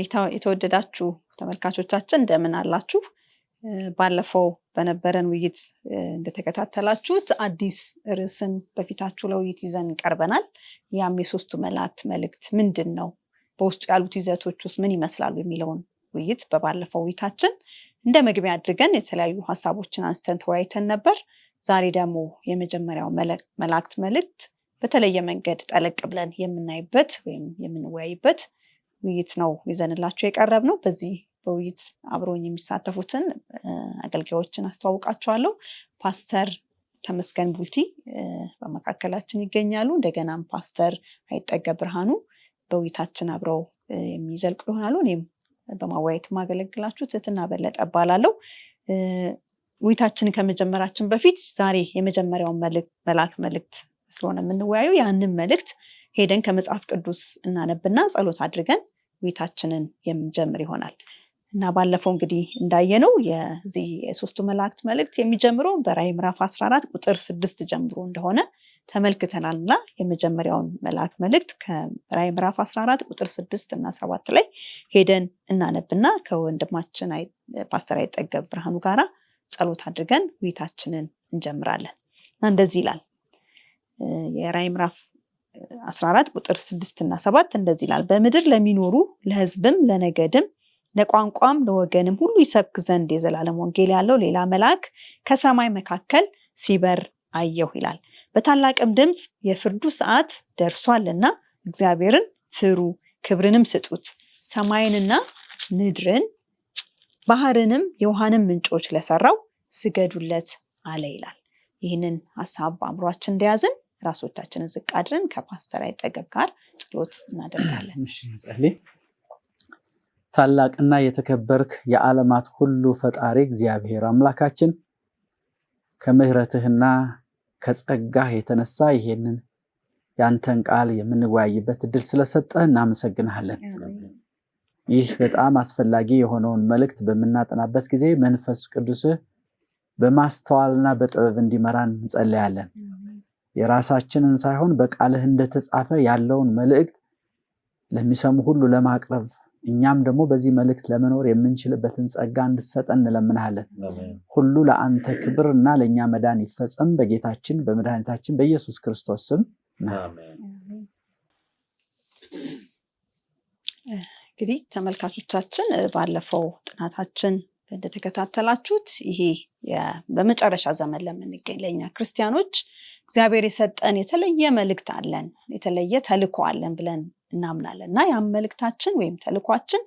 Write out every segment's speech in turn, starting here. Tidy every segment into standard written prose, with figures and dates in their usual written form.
በጌታ የተወደዳችሁ ተመልካቾቻችን እንደምን አላችሁ? ባለፈው በነበረን ውይይት እንደተከታተላችሁት አዲስ ርዕስን በፊታችሁ ለውይይት ይዘን ቀርበናል። ያም የሶስቱ መላእክት መልእክት ምንድነው? በውስጡ ያሉት ይዘቶች ውስጥ ምን ይመስላሉ የሚለውን ውይይት በባለፈው ውይይታችን እንደ መግቢያ አድርገን የተለያዩ ሐሳቦችን አንስተን ተወያይተን ነበር። ዛሬ ደግሞ የመጀመሪያው መላእክት መልእክት በተለየ መንገድ ጠለቅ ብለን የምናይበት ወይም የምንወያይበት ውይይት ነው ይዘንላችሁ የቀረብነው። በዚህ በውይይት አብሮኝ የሚሳተፉትን አገልጋዮችን አስተዋውቃቸዋለሁ። ፓስተር ተመስገን ቡልቲ በመካከላችን ይገኛሉ። እንደገናም ፓስተር አይጠገብ ብርሃኑ በውይይታችን አብረው የሚዘልቁ ይሆናሉ። እኔም በማወያየት ማገለግላችሁ ትህትና በለጠ እባላለሁ። ውይይታችንን ከመጀመራችን በፊት ዛሬ የመጀመሪያውን መልአክ መልእክት ስለሆነ የምንወያየው ያንን መልእክት ሄደን ከመጽሐፍ ቅዱስ እናነብና ጸሎት አድርገን ውይይታችንን የምንጀምር ይሆናል እና ባለፈው እንግዲህ እንዳየነው የዚህ የሶስቱ መላእክት መልእክት የሚጀምረው በራዕይ ምዕራፍ 14 ቁጥር 6 ጀምሮ እንደሆነ ተመልክተናልና የመጀመሪያውን መልአክ መልእክት ከራዕይ ምዕራፍ 14 ቁጥር 6 እና 7 ላይ ሄደን እናነብና ከወንድማችን ፓስተር አይጠገብ ብርሃኑ ጋራ ጸሎት አድርገን ውይይታችንን እንጀምራለን። እንደዚህ ይላል የራዕይ ምዕራፍ 14 ቁጥር 6 እና 7 እንደዚህ ይላል። በምድር ለሚኖሩ ለሕዝብም ለነገድም ለቋንቋም ለወገንም ሁሉ ይሰብክ ዘንድ የዘላለም ወንጌል ያለው ሌላ መልአክ ከሰማይ መካከል ሲበር አየሁ ይላል። በታላቅም ድምፅ የፍርዱ ሰዓት ደርሷልና እግዚአብሔርን ፍሩ፣ ክብርንም ስጡት፣ ሰማይንና ምድርን ባህርንም የውሃንም ምንጮች ለሰራው ስገዱለት አለ ይላል። ይህንን ሐሳብ በአእምሯችን እንደያዝን ራሶቻችንን ዝቅ አድርገን ከፓስተር አይጠገብ ጋር ጸሎት እናደርጋለን። እሺ እንጸልይ። ታላቅና የተከበርክ የዓለማት ሁሉ ፈጣሪ እግዚአብሔር አምላካችን ከምሕረትህና ከጸጋህ የተነሳ ይሄንን ያንተን ቃል የምንወያይበት እድል ስለሰጠህ እናመሰግንሃለን። ይህ በጣም አስፈላጊ የሆነውን መልእክት በምናጠናበት ጊዜ መንፈስ ቅዱስህ በማስተዋልና በጥበብ እንዲመራን እንጸልያለን። የራሳችንን ሳይሆን በቃልህ እንደተጻፈ ያለውን መልእክት ለሚሰሙ ሁሉ ለማቅረብ እኛም ደግሞ በዚህ መልእክት ለመኖር የምንችልበትን ጸጋ እንድትሰጠን እንለምንሃለን። ሁሉ ለአንተ ክብርና ለእኛ መዳን ይፈጸም በጌታችን በመድኃኒታችን በኢየሱስ ክርስቶስ ስም አሜን። እንግዲህ ተመልካቾቻችን ባለፈው ጥናታችን እንደተከታተላችሁት ይሄ በመጨረሻ ዘመን ለምንገኝ ለእኛ ክርስቲያኖች እግዚአብሔር የሰጠን የተለየ መልእክት አለን፣ የተለየ ተልእኮ አለን ብለን እናምናለን እና ያን መልእክታችን ወይም ተልእኳችን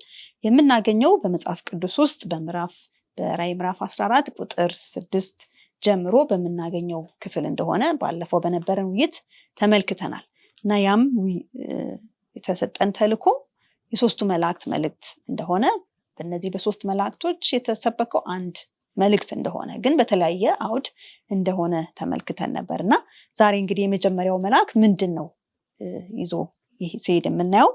የምናገኘው በመጽሐፍ ቅዱስ ውስጥ በራዕይ ምዕራፍ 14 ቁጥር 6 ጀምሮ በምናገኘው ክፍል እንደሆነ ባለፈው በነበረን ውይይት ተመልክተናል እና ያም የተሰጠን ተልእኮ የሶስቱ መላእክት መልእክት እንደሆነ በእነዚህ በሶስት መላእክቶች የተሰበከው አንድ መልእክት እንደሆነ ግን በተለያየ አውድ እንደሆነ ተመልክተን ነበር እና ዛሬ እንግዲህ የመጀመሪያው መልአክ ምንድን ነው ይዞ ሲሄድ የምናየው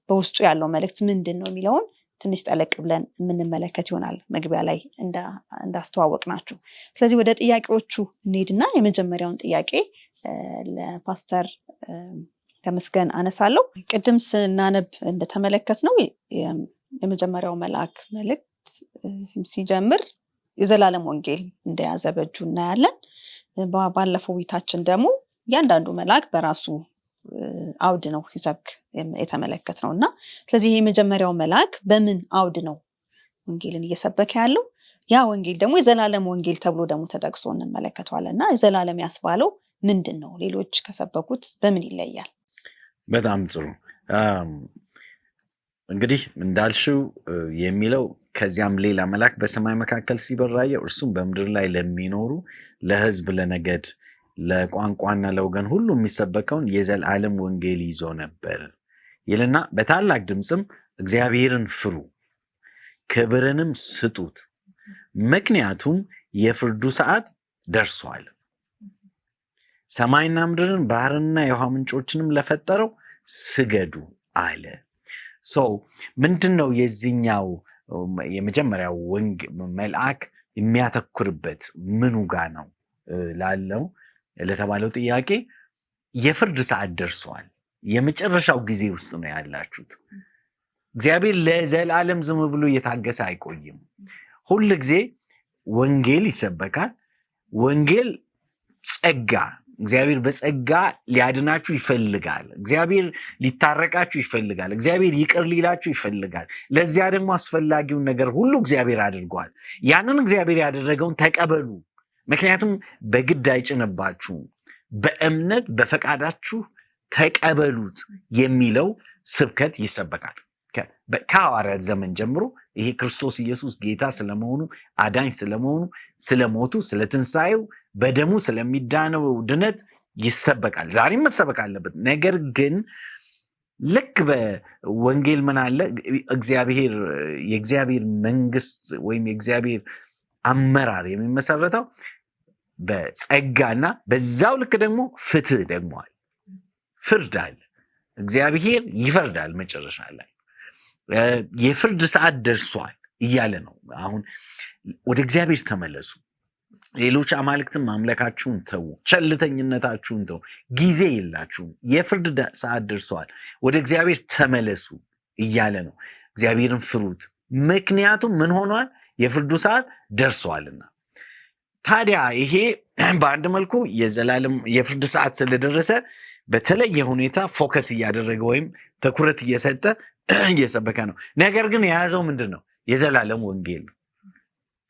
በውስጡ ያለው መልእክት ምንድን ነው የሚለውን ትንሽ ጠለቅ ብለን የምንመለከት ይሆናል መግቢያ ላይ እንዳስተዋወቅናችሁ። ስለዚህ ወደ ጥያቄዎቹ እንሄድና የመጀመሪያውን ጥያቄ ለፓስተር ተመስገን አነሳለሁ። ቅድም ስናነብ እንደተመለከት ነው የመጀመሪያው መልአክ መልእክት ሲጀምር የዘላለም ወንጌል እንደያዘ በእጁ እናያለን። ባለፈው ውይይታችን ደግሞ እያንዳንዱ መልአክ በራሱ አውድ ነው ሲሰብክ የተመለከት ነው እና ስለዚህ የመጀመሪያው መልአክ በምን አውድ ነው ወንጌልን እየሰበከ ያለው? ያ ወንጌል ደግሞ የዘላለም ወንጌል ተብሎ ደግሞ ተጠቅሶ እንመለከተዋለን እና የዘላለም ያስባለው ምንድን ነው? ሌሎች ከሰበኩት በምን ይለያል? በጣም ጥሩ። እንግዲህ እንዳልሽው የሚለው ከዚያም ሌላ መልአክ በሰማይ መካከል ሲበር አየሁ፣ እርሱም በምድር ላይ ለሚኖሩ ለሕዝብ፣ ለነገድ፣ ለቋንቋና ለወገን ሁሉ የሚሰበከውን የዘላለም ወንጌል ይዞ ነበር ይልና በታላቅ ድምፅም እግዚአብሔርን ፍሩ፣ ክብርንም ስጡት፣ ምክንያቱም የፍርዱ ሰዓት ደርሷል። ሰማይና ምድርን ባህርንና የውሃ ምንጮችንም ለፈጠረው ስገዱ አለ። ምንድነው የዚህኛው የመጀመሪያው መልአክ የሚያተኩርበት ምኑ ጋር ነው ላለው ለተባለው ጥያቄ የፍርድ ሰዓት ደርሷል። የመጨረሻው ጊዜ ውስጥ ነው ያላችሁት። እግዚአብሔር ለዘላለም ዝም ብሎ እየታገሰ አይቆይም። ሁል ጊዜ ወንጌል ይሰበካል። ወንጌል ጸጋ፣ እግዚአብሔር በጸጋ ሊያድናችሁ ይፈልጋል። እግዚአብሔር ሊታረቃችሁ ይፈልጋል። እግዚአብሔር ይቅር ሊላችሁ ይፈልጋል። ለዚያ ደግሞ አስፈላጊውን ነገር ሁሉ እግዚአብሔር አድርጓል። ያንን እግዚአብሔር ያደረገውን ተቀበሉ። ምክንያቱም በግድ አይጭንባችሁም። በእምነት በፈቃዳችሁ ተቀበሉት የሚለው ስብከት ይሰበካል። ከሐዋርያት ዘመን ጀምሮ ይሄ ክርስቶስ ኢየሱስ ጌታ ስለመሆኑ፣ አዳኝ ስለመሆኑ፣ ስለሞቱ፣ ስለትንሣኤው፣ በደሙ ስለሚዳነው ድነት ይሰበካል። ዛሬም መሰበክ አለበት። ነገር ግን ልክ በወንጌል ምን አለ? የእግዚአብሔር መንግስት ወይም የእግዚአብሔር አመራር የሚመሰረተው በጸጋና በዛው ልክ ደግሞ ፍትህ ደግሞ አለ፣ ፍርድ አለ። እግዚአብሔር ይፈርዳል መጨረሻ ላይ። የፍርድ ሰዓት ደርሷል እያለ ነው። አሁን ወደ እግዚአብሔር ተመለሱ፣ ሌሎች አማልክትን ማምለካችሁን ተዉ፣ ቸልተኝነታችሁን ተዉ፣ ጊዜ የላችሁም፣ የፍርድ ሰዓት ደርሷል፣ ወደ እግዚአብሔር ተመለሱ እያለ ነው። እግዚአብሔርን ፍሩት፣ ምክንያቱም ምን ሆኗል? የፍርዱ ሰዓት ደርሷልና። ታዲያ ይሄ በአንድ መልኩ የዘላለም የፍርድ ሰዓት ስለደረሰ በተለየ ሁኔታ ፎከስ እያደረገ ወይም ትኩረት እየሰጠ እየሰበከ ነው። ነገር ግን የያዘው ምንድን ነው? የዘላለም ወንጌል ነው።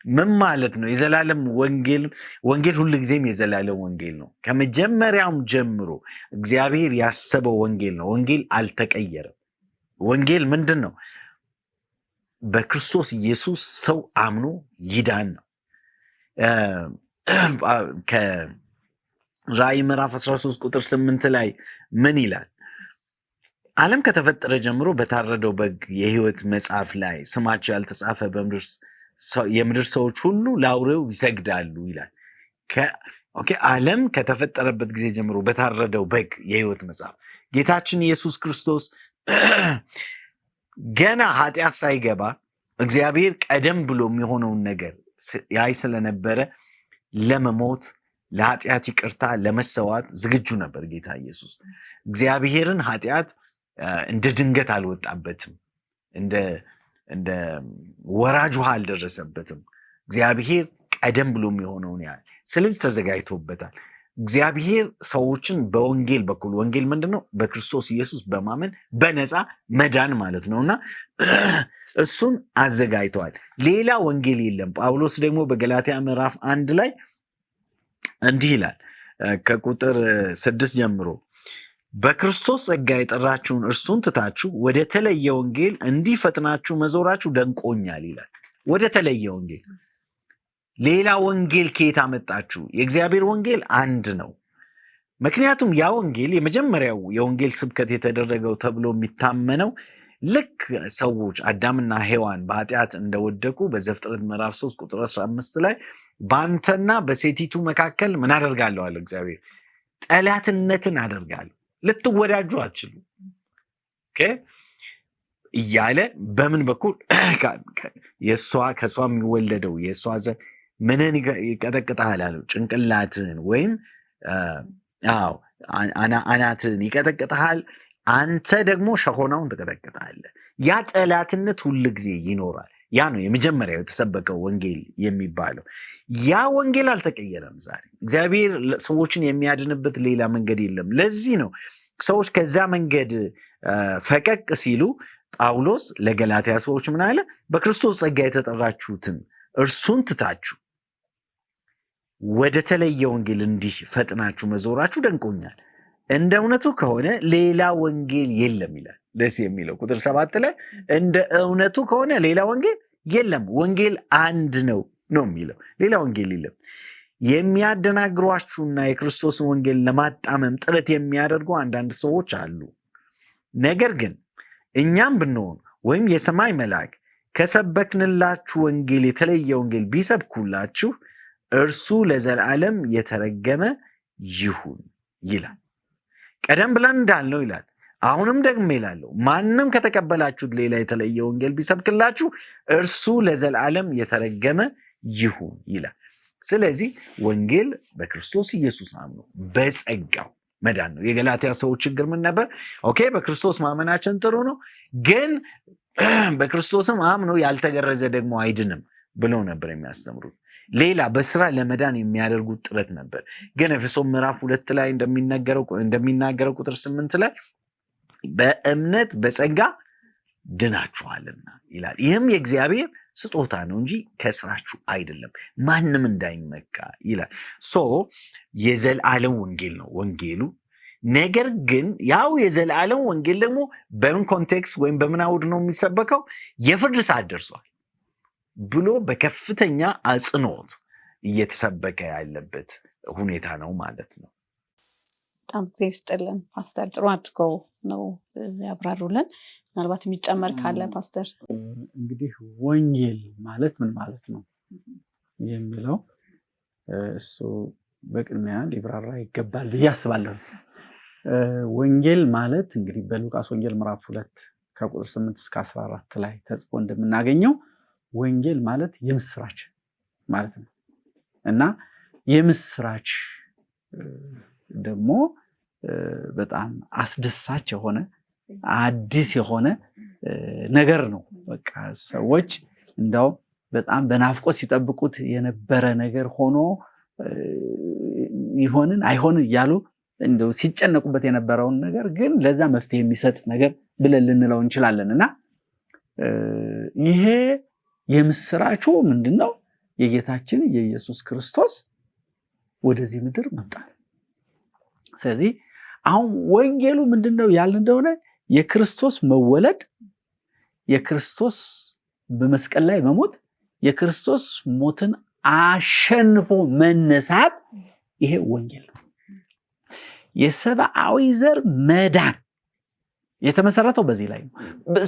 ምን ማለት ነው? የዘላለም ወንጌል ሁልጊዜም የዘላለም ወንጌል ነው። ከመጀመሪያውም ጀምሮ እግዚአብሔር ያሰበው ወንጌል ነው። ወንጌል አልተቀየረም። ወንጌል ምንድን ነው? በክርስቶስ ኢየሱስ ሰው አምኖ ይዳን ነው። ከራእይ ምዕራፍ 13 ቁጥር 8 ላይ ምን ይላል? ዓለም ከተፈጠረ ጀምሮ በታረደው በግ የሕይወት መጽሐፍ ላይ ስማቸው ያልተጻፈ የምድር ሰዎች ሁሉ ለአውሬው ይሰግዳሉ ይላል። ዓለም ከተፈጠረበት ጊዜ ጀምሮ በታረደው በግ የሕይወት መጽሐፍ ጌታችን ኢየሱስ ክርስቶስ ገና ኃጢአት ሳይገባ እግዚአብሔር ቀደም ብሎ የሚሆነውን ነገር ያይ ስለነበረ ለመሞት ለኃጢአት ይቅርታ ለመሰዋት ዝግጁ ነበር ጌታ ኢየሱስ። እግዚአብሔርን ኃጢአት እንደ ድንገት አልወጣበትም፣ እንደ ወራጅ ውሃ አልደረሰበትም። እግዚአብሔር ቀደም ብሎ የሚሆነውን ያህል ስለዚህ ተዘጋጅቶበታል። እግዚአብሔር ሰዎችን በወንጌል በኩል ወንጌል ምንድን ነው? በክርስቶስ ኢየሱስ በማመን በነፃ መዳን ማለት ነውና እሱን አዘጋጅተዋል። ሌላ ወንጌል የለም። ጳውሎስ ደግሞ በገላትያ ምዕራፍ 1 ላይ እንዲህ ይላል ከቁጥር 6 ጀምሮ በክርስቶስ ጸጋ የጠራችሁን እርሱን ትታችሁ ወደ ተለየ ወንጌል እንዲፈጥናችሁ መዞራችሁ ደንቆኛል ይላል። ወደ ተለየ ወንጌል፣ ሌላ ወንጌል ከየት አመጣችሁ? የእግዚአብሔር ወንጌል አንድ ነው። ምክንያቱም ያ ወንጌል የመጀመሪያው የወንጌል ስብከት የተደረገው ተብሎ የሚታመነው ልክ ሰዎች አዳምና ሔዋን በኃጢአት እንደወደቁ በዘፍጥረት ምዕራፍ 3 ቁጥር 15 ላይ በአንተና በሴቲቱ መካከል ምን አደርጋለሁ አለ እግዚአብሔር፣ ጠላትነትን አደርጋለሁ፣ ልትወዳጁ አትችሉ እያለ በምን በኩል ከእሷ የሚወለደው የእሷ ዘር ምንን ይቀጠቅጣል አለው? ጭንቅላትህን ወይም አናትህን ይቀጠቅጥሃል፣ አንተ ደግሞ ሸሆናውን ትቀጠቅጣለህ። ያ ጠላትነት ሁል ጊዜ ይኖራል። ያ ነው የመጀመሪያው የተሰበከው ወንጌል የሚባለው። ያ ወንጌል አልተቀየረም። ዛሬ እግዚአብሔር ሰዎችን የሚያድንበት ሌላ መንገድ የለም። ለዚህ ነው ሰዎች ከዛ መንገድ ፈቀቅ ሲሉ ጳውሎስ ለገላትያ ሰዎች ምን አለ? በክርስቶስ ጸጋ የተጠራችሁትን እርሱን ትታችሁ ወደ ተለየ ወንጌል እንዲህ ፈጥናችሁ መዞራችሁ ደንቆኛል። እንደ እውነቱ ከሆነ ሌላ ወንጌል የለም ይላል። ደስ የሚለው ቁጥር 7 ላይ እንደ እውነቱ ከሆነ ሌላ ወንጌል የለም፣ ወንጌል አንድ ነው የሚለው። ሌላ ወንጌል የለም። የሚያደናግሯችሁና የክርስቶስን ወንጌል ለማጣመም ጥረት የሚያደርጉ አንዳንድ ሰዎች አሉ። ነገር ግን እኛም ብንሆን ወይም የሰማይ መልአክ ከሰበክንላችሁ ወንጌል የተለየ ወንጌል ቢሰብኩላችሁ እርሱ ለዘላለም የተረገመ ይሁን ይላል። ቀደም ብለን እንዳልነው ይላል፣ አሁንም ደግሞ ይላለሁ፣ ማንም ከተቀበላችሁት ሌላ የተለየ ወንጌል ቢሰብክላችሁ እርሱ ለዘላለም የተረገመ ይሁን ይላል። ስለዚህ ወንጌል በክርስቶስ ኢየሱስ አምኖ በጸጋው መዳን ነው። የገላትያ ሰዎች ችግር ምን ነበር? ኦኬ በክርስቶስ ማመናችን ጥሩ ነው፣ ግን በክርስቶስም አምኖ ያልተገረዘ ደግሞ አይድንም ብለው ነበር የሚያስተምሩት። ሌላ በስራ ለመዳን የሚያደርጉት ጥረት ነበር። ግን ኤፌሶን ምዕራፍ 2 ላይ እንደሚናገረው ቁጥር 8 ላይ በእምነት በጸጋ ድናችኋልና ይላል። ይህም የእግዚአብሔር ስጦታ ነው እንጂ ከስራችሁ አይደለም፣ ማንም እንዳይመካ ይላል። የዘላለም ወንጌል ነው ወንጌሉ። ነገር ግን ያው የዘላለም ወንጌል ደግሞ በምን ኮንቴክስት ወይም በምን አውድ ነው የሚሰበከው? የፍርድ ሰዓት ደርሷል ብሎ በከፍተኛ አጽንኦት እየተሰበከ ያለበት ሁኔታ ነው ማለት ነው። በጣም ጊዜ ይስጥልን ፓስተር፣ ጥሩ አድርገው ነው ያብራሩልን። ምናልባት የሚጨመር ካለ ፓስተር። እንግዲህ ወንጌል ማለት ምን ማለት ነው የሚለው እሱ በቅድሚያ ሊብራራ ይገባል ብዬ አስባለሁ። ወንጌል ማለት እንግዲህ በሉቃስ ወንጌል ምዕራፍ 2 ከቁጥር 8 እስከ 14 ላይ ተጽፎ እንደምናገኘው ወንጌል ማለት የምስራች ማለት ነው እና የምስራች ደግሞ በጣም አስደሳች የሆነ አዲስ የሆነ ነገር ነው። በቃ ሰዎች እንደው በጣም በናፍቆት ሲጠብቁት የነበረ ነገር ሆኖ ይሆንን አይሆን እያሉ እንደው ሲጨነቁበት የነበረውን ነገር ግን ለዛ መፍትሄ የሚሰጥ ነገር ብለን ልንለው እንችላለን እና ይሄ የምስራቹ ምንድነው? የጌታችን የኢየሱስ ክርስቶስ ወደዚህ ምድር መምጣት። ስለዚህ አሁን ወንጌሉ ምንድነው ያልን እንደሆነ የክርስቶስ መወለድ፣ የክርስቶስ በመስቀል ላይ መሞት፣ የክርስቶስ ሞትን አሸንፎ መነሳት፣ ይሄ ወንጌል ነው። የሰብአዊ ዘር መዳን የተመሰረተው በዚህ ላይ ነው።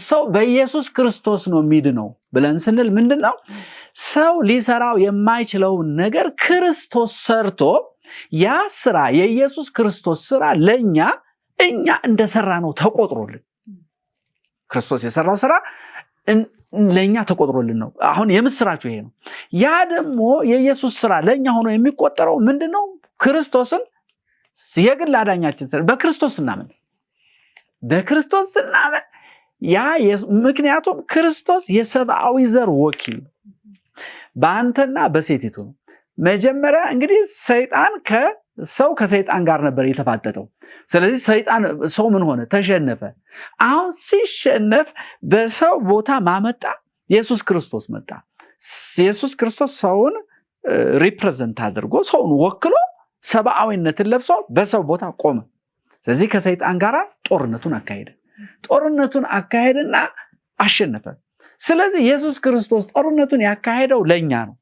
ሰው በኢየሱስ ክርስቶስ ነው የሚድነው ብለን ስንል ምንድነው? ሰው ሊሰራው የማይችለውን ነገር ክርስቶስ ሰርቶ ያ ስራ የኢየሱስ ክርስቶስ ስራ እኛ እንደሰራ ነው ተቆጥሮልን። ክርስቶስ የሰራው ስራ ለኛ ተቆጥሮልን ነው። አሁን የምስራቹ ይሄ ነው። ያ ደግሞ የኢየሱስ ስራ ለኛ ሆኖ የሚቆጠረው ምንድነው? ክርስቶስን የግል አዳኛችን በክርስቶስ እናመን ምክንያቱም ክርስቶስ የሰብአዊ ዘር ወኪል በአንተና በሴቲቱ ነው። መጀመሪያ እንግዲህ ሰይጣን ከሰይጣን ጋር ነበር የተፋጠጠው። ስለዚህ ሰው ምን ሆነ? ተሸነፈ። አሁን ሲሸነፍ በሰው ቦታ ማመጣ? ኢየሱስ ክርስቶስ መጣ። ኢየሱስ ክርስቶስ ሰውን ሪፕሬዘንት አድርጎ ሰውን ወክሎ ሰብአዊነትን ለብሶ በሰው ቦታ ቆመ። ስለዚህ ከሰይጣን ጋር ጦርነቱን አካሄደና አሸነፈ። ስለዚህ ኢየሱስ ክርስቶስ ጦርነቱን ያካሄደው ለኛ ነው።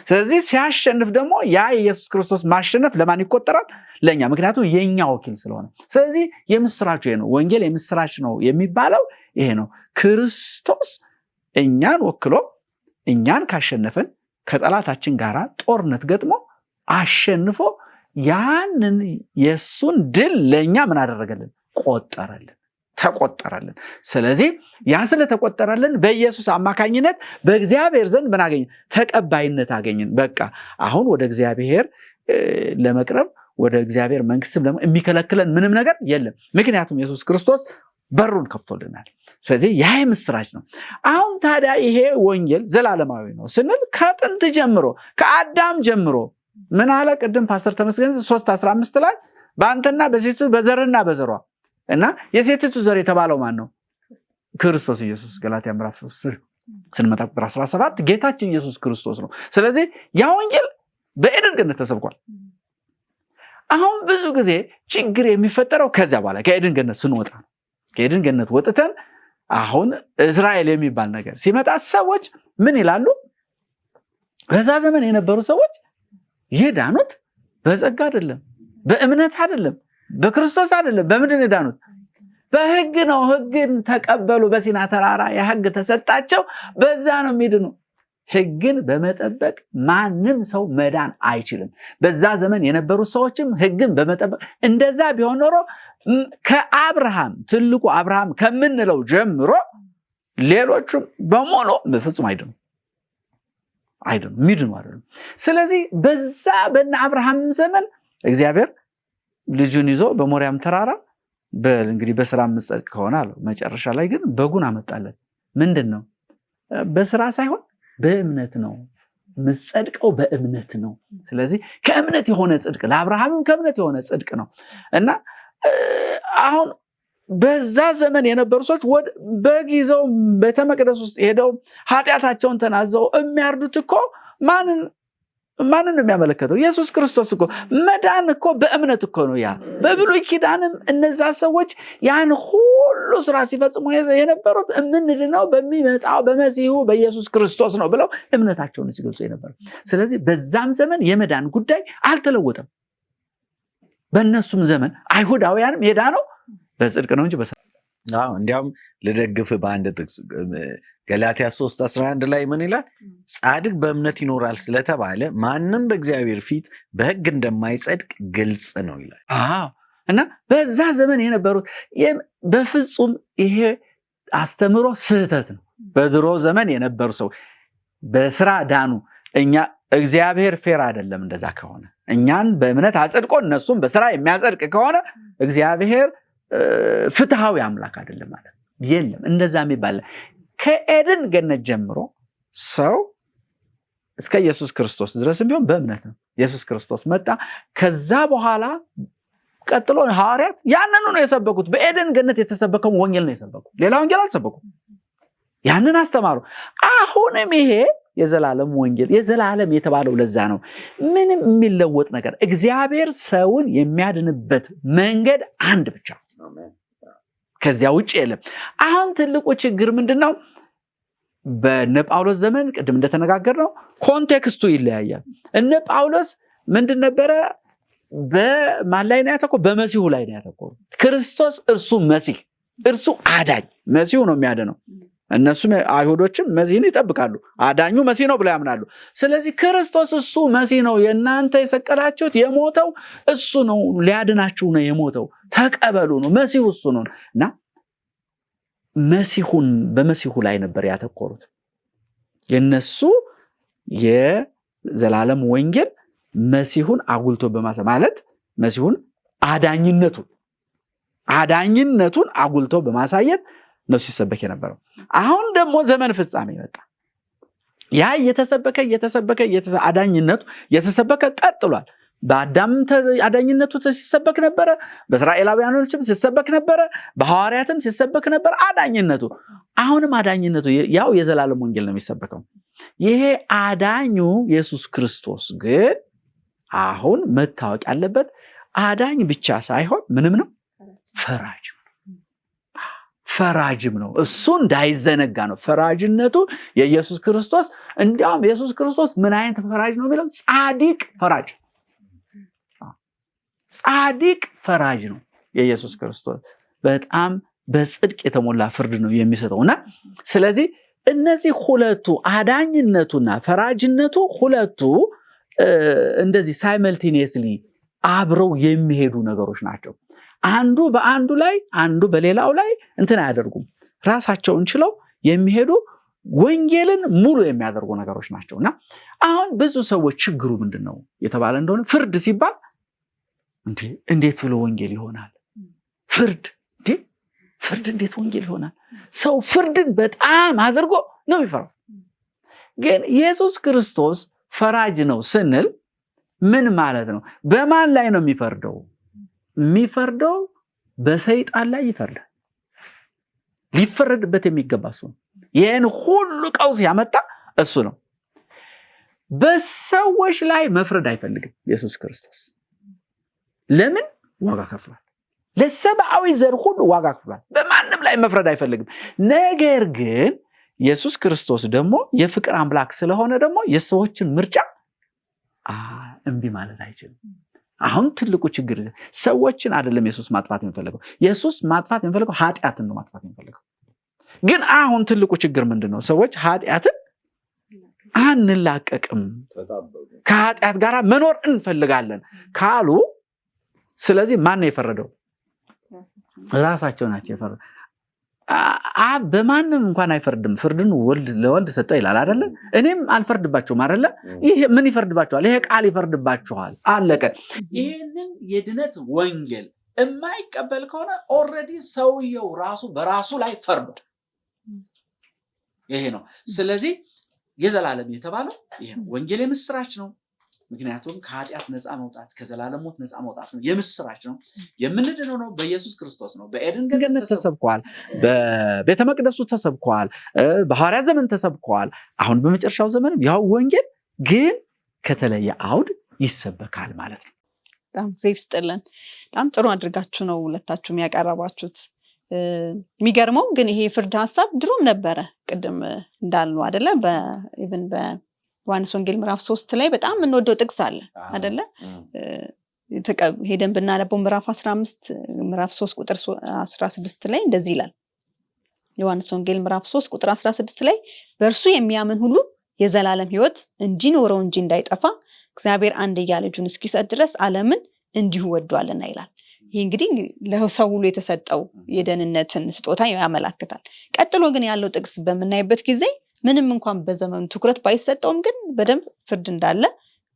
ስለዚህ ሲያሸንፍ ደግሞ ያ የኢየሱስ ክርስቶስ ማሸነፍ ለማን ይቆጠራል? ለኛ። ምክንያቱም የኛ ወኪል ስለሆነ። ስለዚህ የምስራቹ ይሄ ነው። ወንጌል የምስራች ነው የሚባለው ይሄ ነው። ክርስቶስ እኛን ወክሎ እኛን ካሸነፈን ከጠላታችን ጋር ጦርነት ገጥሞ አሸንፎ ያንን የሱን ድል ለኛ ምን አደረገልን? ተቆጠረልን። ስለዚህ ያ ስለተቆጠረልን በኢየሱስ አማካኝነት በእግዚአብሔር ዘንድ ምን አገኘን? ተቀባይነት አገኘን። በቃ አሁን ወደ እግዚአብሔር ለመቅረብ ወደ እግዚአብሔር መንግስት የሚከለክለን ምንም ነገር የለም። ምክንያቱም ኢየሱስ ክርስቶስ በሩን ከፍቶልናል። ስለዚህ ያ ምስራች ነው። አሁን ታዲያ ይሄ ወንጌል ዘላለማዊ ነው ስንል ከጥንት ጀምሮ ከአዳም ጀምሮ ምን አለ? ቅድም ፓስተር ተመስገን 3:15 ላይ በአንተና በሴቱ በዘርና በዘሯ እና የሴቲቱ ዘር የተባለው ማን ነው? ክርስቶስ ኢየሱስ። ገላትያ ምዕራፍ 3 ስንመጣ ቁጥር 17 ጌታችን ኢየሱስ ክርስቶስ ነው። ስለዚህ ያ ወንጌል በኤደን ገነት ተሰብኳል። አሁን ብዙ ጊዜ ችግር የሚፈጠረው ከዚያ በኋላ ከኤደን ገነት ስንወጣ ነው። ከኤደን ገነት ወጥተን አሁን እስራኤል የሚባል ነገር ሲመጣ ሰዎች ምን ይላሉ? በዛ ዘመን የነበሩ ሰዎች የዳኑት በጸጋ አይደለም፣ በእምነት አይደለም፣ በክርስቶስ አይደለም። በምንድን ነው የዳኑት? በሕግ ነው። ሕግን ተቀበሉ። በሲና ተራራ የሕግ ተሰጣቸው። በዛ ነው የሚድኑ። ሕግን በመጠበቅ ማንም ሰው መዳን አይችልም። በዛ ዘመን የነበሩ ሰዎችም ሕግን በመጠበቅ እንደዛ ቢሆን ኖሮ ከአብርሃም ትልቁ አብርሃም ከምንለው ጀምሮ ሌሎቹም በሙሉ በፍጹም አይድኑ የሚድኑ አይደሉም። ስለዚህ በዛ በእነ አብርሃም ዘመን እግዚአብሔር ልጁን ይዞ በሞሪያም ተራራ እንግዲህ በስራ መጸድቅ ከሆነ አለው። መጨረሻ ላይ ግን በጉን አመጣለት። ምንድነው? በስራ ሳይሆን በእምነት ነው። ምጸድቀው በእምነት ነው። ስለዚህ ከእምነት የሆነ ጽድቅ ለአብርሃምም ከእምነት የሆነ ጽድቅ ነው እና አሁን በዛ ዘመን የነበሩ ሰዎች በጊዜው ቤተ መቅደስ ውስጥ ሄደው ኃጢአታቸውን ተናዘው የሚያርዱት እኮ ማንን ነው የሚያመለክተው? ኢየሱስ ክርስቶስ እኮ መዳን እኮ በእምነት እኮ ነው። ያ በብሉይ ኪዳንም እነዛ ሰዎች ያን ሁሉ ስራ ሲፈጽሙ የነበሩት የምንድነው በሚመጣው በመሲሁ በኢየሱስ ክርስቶስ ነው ብለው እምነታቸውን ሲገልጹ የነበረው። ስለዚህ በዛም ዘመን የመዳን ጉዳይ አልተለወጠም። በእነሱም ዘመን አይሁዳውያንም የዳነው በጽድቅ ነው እንጂ በስራ እንዲያውም ልደግፍ በአንድ ጥቅስ ገላትያ 3:11 ላይ ምን ይላል? ጻድቅ በእምነት ይኖራል ስለተባለ ማንም በእግዚአብሔር ፊት በሕግ እንደማይጸድቅ ግልጽ ነው ይላል። እና በዛ ዘመን የነበሩት በፍጹም ይሄ አስተምሮ ስህተት ነው። በድሮ ዘመን የነበሩ ሰው በስራ ዳኑ። እኛ እግዚአብሔር ፌር አይደለም። እንደዛ ከሆነ እኛን በእምነት አጽድቆ እነሱም በስራ የሚያጸድቅ ከሆነ እግዚአብሔር ፍትሃዊ አምላክ አይደለም ማለት የለም። እንደዛ የሚባል ከኤደን ገነት ጀምሮ ሰው እስከ ኢየሱስ ክርስቶስ ድረስ ቢሆን በእምነት ነው። ኢየሱስ ክርስቶስ መጣ። ከዛ በኋላ ቀጥሎ ሐዋርያት ያንኑ ነው የሰበኩት። በኤደን ገነት የተሰበከው ወንጌል ነው የሰበኩት። ሌላ ወንጌል አልሰበኩም። ያንን አስተማሩ። አሁንም ይሄ የዘላለም ወንጌል የዘላለም የተባለው ለዛ ነው። ምንም የሚለወጥ ነገር እግዚአብሔር ሰውን የሚያድንበት መንገድ አንድ ብቻ፣ ከዚያ ውጭ የለም። አሁን ትልቁ ችግር ምንድነው? በእነ ጳውሎስ ዘመን ቅድም እንደተነጋገርነው ኮንቴክስቱ ይለያያል። እነ ጳውሎስ ምንድን ነበረ? በማን ላይ ነው ያተኮሩ? በመሲሁ ላይ ነው ያተኮሩ። ክርስቶስ እርሱ መሲህ፣ እርሱ አዳኝ፣ መሲሁ ነው የሚያድነው። እነሱም አይሁዶችም መሲህን ይጠብቃሉ። አዳኙ መሲህ ነው ብለው ያምናሉ። ስለዚህ ክርስቶስ እሱ መሲህ ነው፣ የእናንተ የሰቀላችሁት የሞተው እሱ ነው፣ ሊያድናችሁ ነው የሞተው፣ ተቀበሉ ነው፣ መሲሁ እሱ ነው እና በመሲሁ ላይ ነበር ያተኮሩት። የነሱ የዘላለም ወንጌል መሲሁን አጉልቶ ማለት መሲሁን አዳኝነቱን አጉልቶ በማሳየት ነው ሲሰበክ የነበረው። አሁን ደግሞ ዘመን ፍጻሜ መጣ። ያ እየተሰበከ አዳኝነቱ እየተሰበከ ቀጥሏል። በአዳም አዳኝነቱ ሲሰበክ ነበረ፣ በእስራኤላውያኖችም ሲሰበክ ነበረ፣ በሐዋርያትም ሲሰበክ ነበረ አዳኝነቱ። አሁንም አዳኝነቱ ያው የዘላለም ወንጌል ነው የሚሰበከው። ይሄ አዳኙ ኢየሱስ ክርስቶስ ግን አሁን መታወቅ ያለበት አዳኝ ብቻ ሳይሆን ምንም ነው፣ ፈራጅም ነው። እሱ እንዳይዘነጋ ነው ፈራጅነቱ የኢየሱስ ክርስቶስ። እንዲያውም ኢየሱስ ክርስቶስ ምን አይነት ፈራጅ ነው የሚለው? ጻድቅ ፈራጅ ነው የኢየሱስ ክርስቶስ። በጣም በጽድቅ የተሞላ ፍርድ ነው የሚሰጠውና ስለዚህ እነዚህ ሁለቱ አዳኝነቱና ፈራጅነቱ ሁለቱ እንደዚህ ሳይመልቲኒየስሊ አብረው የሚሄዱ ነገሮች ናቸው። አንዱ በአንዱ ላይ አንዱ በሌላው ላይ እንትን አያደርጉም። ራሳቸውን ችለው የሚሄዱ ወንጌልን ሙሉ የሚያደርጉ ነገሮች ናቸውና አሁን ብዙ ሰዎች ችግሩ ምንድነው የተባለ እንደሆነ ፍርድ ሲባል እንዴት ብሎ ወንጌል ይሆናል? ፍርድ እንዴት ወንጌል ይሆናል? ሰው ፍርድን በጣም አድርጎ ነው የሚፈራው። ግን ኢየሱስ ክርስቶስ ፈራጅ ነው ስንል ምን ማለት ነው? በማን ላይ ነው የሚፈርደው? የሚፈርደው በሰይጣን ላይ ይፈርዳል። ሊፈረድበት የሚገባ እሱ ነው። ይህን ሁሉ ቀውስ ያመጣ እሱ ነው። በሰዎች ላይ መፍረድ አይፈልግም ኢየሱስ ክርስቶስ። ለምን? ዋጋ ከፍሏል። ለሰብአዊ ዘር ሁሉ ዋጋ ከፍሏል። በማንም ላይ መፍረድ አይፈልግም። ነገር ግን ኢየሱስ ክርስቶስ ደግሞ የፍቅር አምላክ ስለሆነ ደግሞ የሰዎችን ምርጫ እምቢ ማለት አይችልም። አሁን ትልቁ ችግር ሰዎችን አይደለም ኢየሱስ ማጥፋት የሚፈልገው። ኢየሱስ ማጥፋት የሚፈልገው ኃጢአትን ነው ማጥፋት የሚፈልገው። ግን አሁን ትልቁ ችግር ምንድነው? ሰዎች ኃጢአትን አንላቀቅም፣ ከኃጢአት ጋር መኖር እንፈልጋለን ካሉ፣ ስለዚህ ማን ነው የፈረደው? ራሳቸው ናቸው የፈረዱ። በማንም እንኳን አይፈርድም። ፍርድን ለወልድ ሰጠው ይላል አይደለ? እኔም አልፈርድባቸውም አይደለ? ይሄ ምን ይፈርድባቸዋል? ይሄ ቃል ይፈርድባቸዋል። አለቀ። ይሄንን የድነት ወንጌል የማይቀበል ከሆነ ኦልሬዲ ሰውየው ራሱ በራሱ ላይ ፈርዷል። ይሄ ነው። ስለዚህ የዘላለም የተባለው ይሄ ነው። ወንጌል የምስራች ነው። ምክንያቱም ከኃጢአት ነፃ መውጣት ከዘላለም ሞት ነፃ መውጣት ነው። የምስራች ነው። የምንድነው ነው በኢየሱስ ክርስቶስ ነው። በኤደን ገነት ተሰብኳል፣ በቤተ መቅደሱ ተሰብኳል፣ በሐዋርያት ዘመን ተሰብኳል። አሁን በመጨረሻው ዘመንም ያው ወንጌል ግን ከተለየ አውድ ይሰበካል ማለት ነው። በጣም ዜር ስጥልን። በጣም ጥሩ አድርጋችሁ ነው ሁለታችሁም ያቀረባችሁት። የሚገርመው ግን ይሄ ፍርድ ሀሳብ ድሮም ነበረ። ቅድም እንዳሉ አይደለ በኢቭን በዮሐንስ ወንጌል ምዕራፍ 3 ላይ በጣም የምንወደው ጥቅስ አለ አይደለ? ሄደን ብናነበው ምዕራፍ 15 ምዕራፍ 3 ቁጥር 16 ላይ እንደዚህ ይላል። ዮሐንስ ወንጌል ምዕራፍ 3 ቁጥር 16 ላይ በእርሱ የሚያምን ሁሉ የዘላለም ሕይወት እንዲኖረው እንጂ እንዳይጠፋ እግዚአብሔር አንድያ ልጁን እስኪሰጥ ድረስ ዓለምን እንዲሁ ወዷልና ይላል። ይህ እንግዲህ ለሰው ሁሉ የተሰጠው የደህንነትን ስጦታ ያመላክታል። ቀጥሎ ግን ያለው ጥቅስ በምናይበት ጊዜ ምንም እንኳን በዘመኑ ትኩረት ባይሰጠውም ግን በደንብ ፍርድ እንዳለ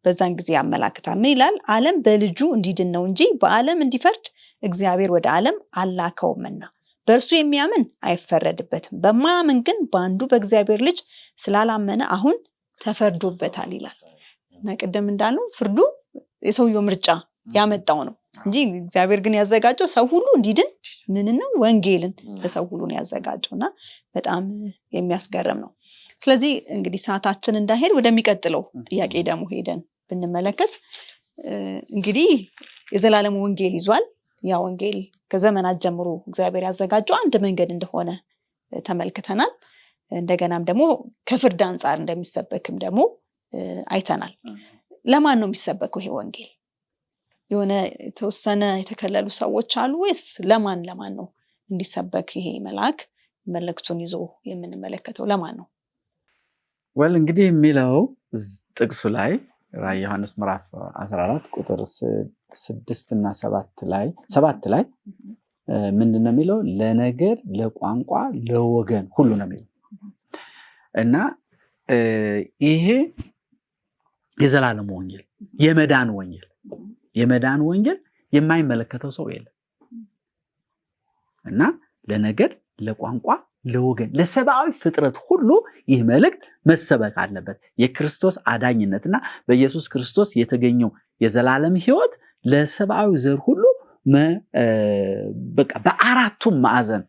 በዛን ጊዜ ያመላክታል። ምን ይላል? ዓለም በልጁ እንዲድን ነው እንጂ በዓለም እንዲፈርድ እግዚአብሔር ወደ ዓለም አላከውምና በእርሱ የሚያምን አይፈረድበትም፣ በማያምን ግን በአንዱ በእግዚአብሔር ልጅ ስላላመነ አሁን ተፈርዶበታል ይላል። እና ቅድም እንዳለው ፍርዱ የሰውየው ምርጫ ያመጣው ነው እንጂ እግዚአብሔር ግን ያዘጋጀው ሰው ሁሉ እንዲድን ምን ነው ወንጌልን ለሰው ሁሉ ነው ያዘጋጀው። እና በጣም የሚያስገርም ነው። ስለዚህ እንግዲህ ሰዓታችን እንዳይሄድ ወደሚቀጥለው ጥያቄ ደግሞ ሄደን ብንመለከት እንግዲህ የዘላለም ወንጌል ይዟል። ያ ወንጌል ከዘመናት ጀምሮ እግዚአብሔር ያዘጋጀው አንድ መንገድ እንደሆነ ተመልክተናል። እንደገናም ደግሞ ከፍርድ አንጻር እንደሚሰበክም ደግሞ አይተናል። ለማን ነው የሚሰበከው ይሄ ወንጌል? የሆነ የተወሰነ የተከለሉ ሰዎች አሉ ወይስ ለማን ነው እንዲሰበክ ይሄ መልአክ መልእክቱን ይዞ የምንመለከተው ለማን ነው? ወል እንግዲህ የሚለው ጥቅሱ ላይ ራዕየ ዮሐንስ ምዕራፍ 14 ቁጥር 6 እና 7 ላይ ምንድነው የሚለው? ለነገር፣ ለቋንቋ፣ ለወገን ሁሉ ነው የሚለው እና ይሄ የዘላለም ወንጌል የመዳን ወንጌል የማይመለከተው ሰው የለም እና ለነገር፣ ለቋንቋ፣ ለወገን፣ ለሰብአዊ ፍጥረት ሁሉ ይህ መልእክት መሰበክ አለበት። የክርስቶስ አዳኝነትና በኢየሱስ ክርስቶስ የተገኘው የዘላለም ሕይወት ለሰብአዊ ዘር ሁሉ በቃ በአራቱም ማዕዘን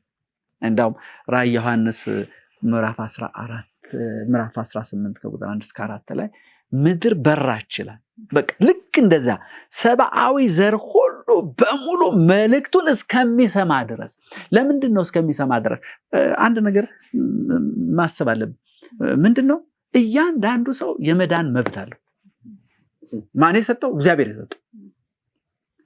እንዳውም ራዕየ ዮሐንስ ምዕራፍ 18 ከቁጥር 1 እስከ 4 ላይ ምድር በራች ይላል። በቃ ልክ እንደዛ ሰብአዊ ዘር ሁሉ በሙሉ መልእክቱን እስከሚሰማ ድረስ። ለምንድን ነው እስከሚሰማ ድረስ? አንድ ነገር ማሰብ አለብን። ምንድነው? እያንዳንዱ ሰው የመዳን መብት አለው። ማን የሰጠው? እግዚአብሔር የሰጠው።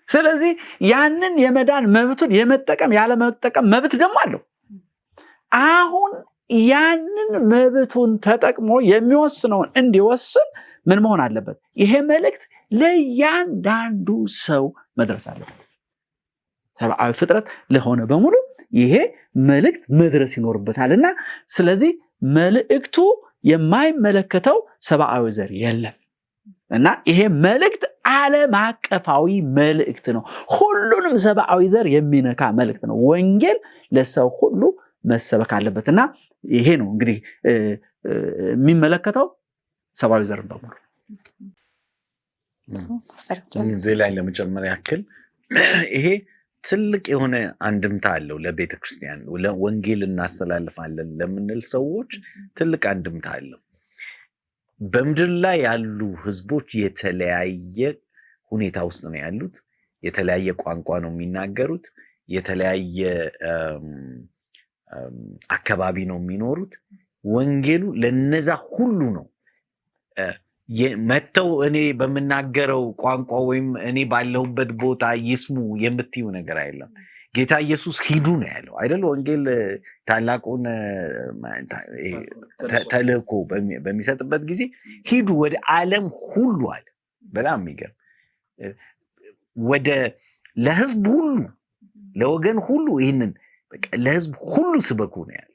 ስለዚህ ያንን የመዳን መብቱን የመጠቀም ያለ መጠቀም መብት ደግሞ አለው። አሁን ያንን መብቱን ተጠቅሞ የሚወስነውን እንዲወስን ምን መሆን አለበት? ይሄ መልእክት ለእያንዳንዱ ሰው መድረስ አለበት። ሰብአዊ ፍጥረት ለሆነ በሙሉ ይሄ መልእክት መድረስ ይኖርበታልና ስለዚህ መልእክቱ የማይመለከተው ሰብአዊ ዘር የለም እና ይሄ መልእክት ዓለም አቀፋዊ መልእክት ነው። ሁሉንም ሰብአዊ ዘር የሚነካ መልእክት ነው። ወንጌል ለሰው ሁሉ መሰበክ አለበትና ይሄ ነው እንግዲህ የሚመለከተው ሰብአዊ ዘር በሙሉ። እዚህ ላይ ለመጨመር ያክል ይሄ ትልቅ የሆነ አንድምታ አለው ለቤተ ክርስቲያን። ወንጌል እናስተላልፋለን ለምንል ሰዎች ትልቅ አንድምታ አለው። በምድር ላይ ያሉ ህዝቦች የተለያየ ሁኔታ ውስጥ ነው ያሉት። የተለያየ ቋንቋ ነው የሚናገሩት። የተለያየ አካባቢ ነው የሚኖሩት። ወንጌሉ ለነዛ ሁሉ ነው። መተው እኔ በምናገረው ቋንቋ ወይም እኔ ባለሁበት ቦታ ይስሙ የምትዩ ነገር አይደለም። ጌታ ኢየሱስ ሂዱ ነው ያለው አይደል? ወንጌል ታላቁን ተልእኮ በሚሰጥበት ጊዜ ሂዱ ወደ ዓለም ሁሉ አለ። በጣም የሚገርም ለህዝብ ሁሉ ለወገን ሁሉ ይህንን ለህዝብ ሁሉ ስበኩ ነው ያለው።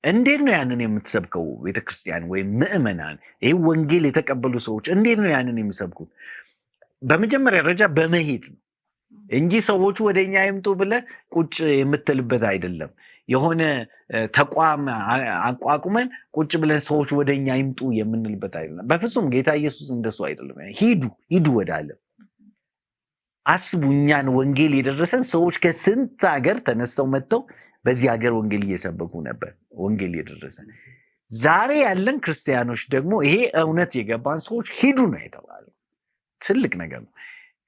እንዴት ነው ያንን የምትሰብከው ቤተክርስቲያን ወይም ምዕመናን? ይህ ወንጌል የተቀበሉ ሰዎች እንዴት ነው ያንን የሚሰብኩት? በመጀመሪያ ደረጃ በመሄድ ነው። እንጂ ሰዎቹ ወደኛ ይምጡ ብለህ ቁጭ የምትልበት አይደለም። የሆነ ተቋም አቋቁመን ቁጭ ብለን ሰዎች ወደኛ ይምጡ የምንልበት አይደለም። በፍጹም ጌታ ኢየሱስ እንደሱ አይደለም። ሂዱ ወደ ዓለም። አስቡ፣ እኛን ወንጌል የደረሰን ሰዎች ከስንት ሀገር ተነስተው መጥተው በዚህ ሀገር ወንጌል እየሰበኩ ነበር። ወንጌል የደረሰን ዛሬ ያለን ክርስቲያኖች ደግሞ ይሄ እውነት የገባን ሰዎች ሂዱ ነው የተባለው። ትልቅ ነገር ነው።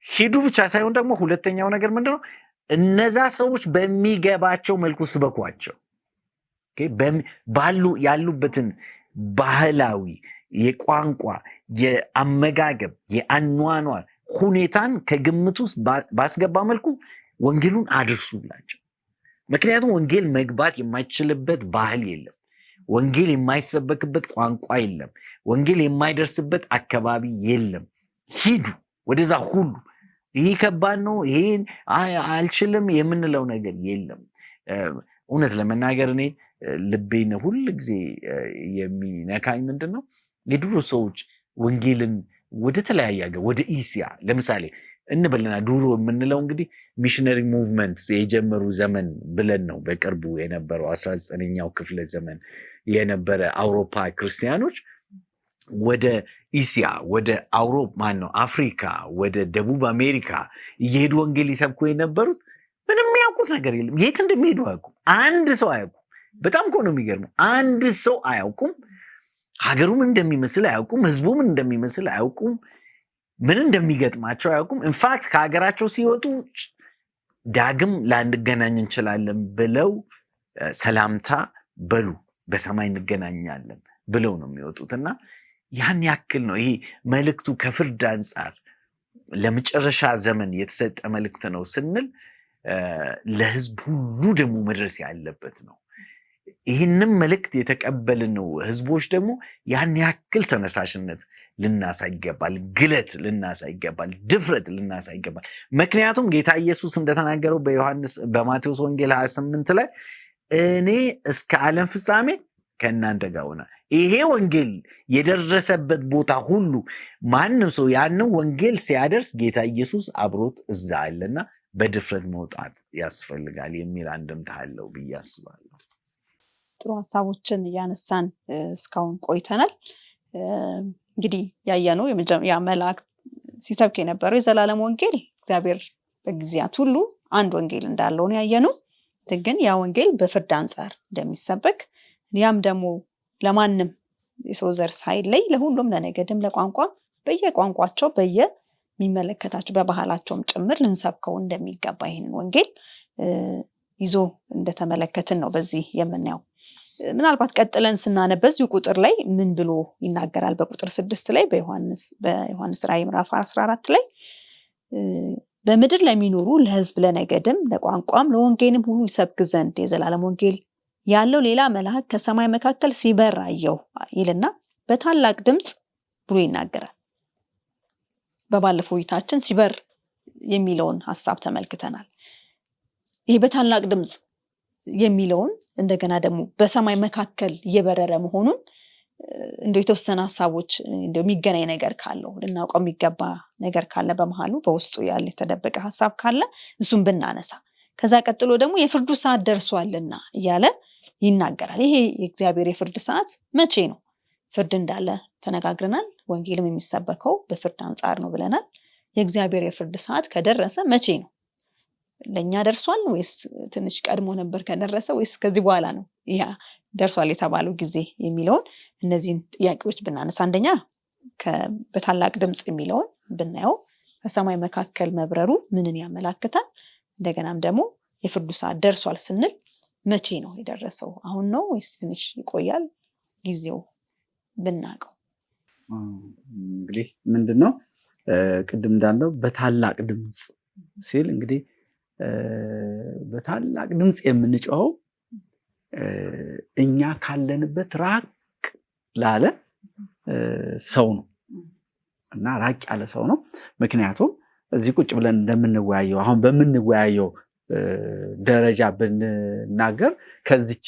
ሂዱ ብቻ ሳይሆን ደግሞ ሁለተኛው ነገር ምንድነው? እነዛ ሰዎች በሚገባቸው መልኩ ስበኳቸው። ያሉበትን ባህላዊ፣ የቋንቋ፣ የአመጋገብ፣ የአኗኗር ሁኔታን ከግምት ውስጥ ባስገባ መልኩ ወንጌሉን አድርሱላቸው። ምክንያቱም ወንጌል መግባት የማይችልበት ባህል የለም። ወንጌል የማይሰበክበት ቋንቋ የለም። ወንጌል የማይደርስበት አካባቢ የለም። ሂዱ ወደዛ ሁሉ። ይህ ከባድ ነው፣ ይሄን አልችልም የምንለው ነገር የለም። እውነት ለመናገር እኔ ልቤን ሁል ጊዜ የሚነካኝ ምንድን ነው የድሮ ሰዎች ወንጌልን ወደ ተለያየ ሀገር ወደ እስያ ለምሳሌ እንበልና ድሮ የምንለው እንግዲህ ሚሽነሪ ሙቭመንት የጀመሩ ዘመን ብለን ነው። በቅርቡ የነበረው 19ኛው ክፍለ ዘመን የነበረ አውሮፓ ክርስቲያኖች ወደ እስያ፣ ወደ አፍሪካ፣ ወደ ደቡብ አሜሪካ እየሄዱ ወንጌል ይሰብኩ የነበሩት ምንም የሚያውቁት ነገር የለም። የት እንደሚሄዱ አያውቁም። አንድ ሰው አያውቁም። በጣም እኮ ነው የሚገርመው። አንድ ሰው አያውቁም። ሀገሩ ምን እንደሚመስል አያውቁም። ህዝቡ ምን እንደሚመስል አያውቁም። ምን እንደሚገጥማቸው አያውቁም። ኢንፋክት ከሀገራቸው ሲወጡ ዳግም ላንገናኝ እንችላለን ብለው ሰላምታ በሉ በሰማይ እንገናኛለን ብለው ነው የሚወጡትና ያን ያክል ነው። ይሄ መልእክቱ ከፍርድ አንጻር ለመጨረሻ ዘመን የተሰጠ መልእክት ነው ስንል ለህዝብ ሁሉ ደግሞ መድረስ ያለበት ነው። ይህንም መልእክት የተቀበልን ነው ህዝቦች ደግሞ ያን ያክል ተነሳሽነት ልናሳይ ይገባል። ግለት ልናሳይ ይገባል። ድፍረት ልናሳይ ይገባል። ምክንያቱም ጌታ ኢየሱስ እንደተናገረው በማቴዎስ ወንጌል 28 ላይ እኔ እስከ ዓለም ፍጻሜ ከእናንተ ጋር ሆና። ይሄ ወንጌል የደረሰበት ቦታ ሁሉ ማንም ሰው ያንን ወንጌል ሲያደርስ ጌታ ኢየሱስ አብሮት እዛ አለና በድፍረት መውጣት ያስፈልጋል የሚል አንድምታ አለው ብዬ አስባለሁ። ጥሩ ሀሳቦችን እያነሳን እስካሁን ቆይተናል። እንግዲህ ያየነው ያ መልአክ ሲሰብክ የነበረው የዘላለም ወንጌል እግዚአብሔር በጊዜያት ሁሉ አንድ ወንጌል እንዳለው ነው ያየነው። ግን ያ ወንጌል በፍርድ አንጻር እንደሚሰበክ ያም ደግሞ ለማንም የሰው ዘር ሳይለይ ለሁሉም፣ ለነገድም፣ ለቋንቋ በየቋንቋቸው በየሚመለከታቸው በባህላቸውም ጭምር ልንሰብከው እንደሚገባ ይህንን ወንጌል ይዞ እንደተመለከትን ነው በዚህ የምናየው። ምናልባት ቀጥለን ስናነብ በዚሁ ቁጥር ላይ ምን ብሎ ይናገራል? በቁጥር 6 ላይ በዮሐንስ ራዕይ ምዕራፍ 14 ላይ በምድር ለሚኖሩ ለሕዝብ፣ ለነገድም፣ ለቋንቋም፣ ለወንጌልም ሁሉ ይሰብክ ዘንድ የዘላለም ወንጌል ያለው ሌላ መልአክ ከሰማይ መካከል ሲበር አየሁ ይልና በታላቅ ድምፅ ብሎ ይናገራል። በባለፈው ውይይታችን ሲበር የሚለውን ሀሳብ ተመልክተናል። ይህ በታላቅ ድምፅ የሚለውን እንደገና ደግሞ በሰማይ መካከል እየበረረ መሆኑን እንደው የተወሰነ ሀሳቦች እንደው የሚገናኝ ነገር ካለው ልናውቀው የሚገባ ነገር ካለ በመሃሉ በውስጡ ያለ የተደበቀ ሀሳብ ካለ እሱን ብናነሳ፣ ከዛ ቀጥሎ ደግሞ የፍርዱ ሰዓት ደርሷልና እያለ ይናገራል። ይሄ የእግዚአብሔር የፍርድ ሰዓት መቼ ነው? ፍርድ እንዳለ ተነጋግረናል። ወንጌልም የሚሰበከው በፍርድ አንጻር ነው ብለናል። የእግዚአብሔር የፍርድ ሰዓት ከደረሰ መቼ ነው? ለኛ ደርሷል ወይስ ትንሽ ቀድሞ ነበር ከደረሰ ወይስ ከዚህ በኋላ ነው ያ ደርሷል የተባለው ጊዜ የሚለውን እነዚህን ጥያቄዎች ብናነሳ፣ አንደኛ በታላቅ ድምፅ የሚለውን ብናየው ከሰማይ መካከል መብረሩ ምንን ያመላክታል? እንደገናም ደግሞ የፍርዱ ሰዓት ደርሷል ስንል መቼ ነው የደረሰው? አሁን ነው ወይስ ትንሽ ይቆያል? ጊዜው ብናውቀው። እንግዲህ ምንድነው ቅድም እንዳለው በታላቅ ድምፅ ሲል እንግዲህ በታላቅ ድምፅ የምንጮኸው እኛ ካለንበት ራቅ ላለ ሰው ነው እና ራቅ ያለ ሰው ነው። ምክንያቱም እዚህ ቁጭ ብለን እንደምንወያየው አሁን በምንወያየው ደረጃ ብንናገር ከዚች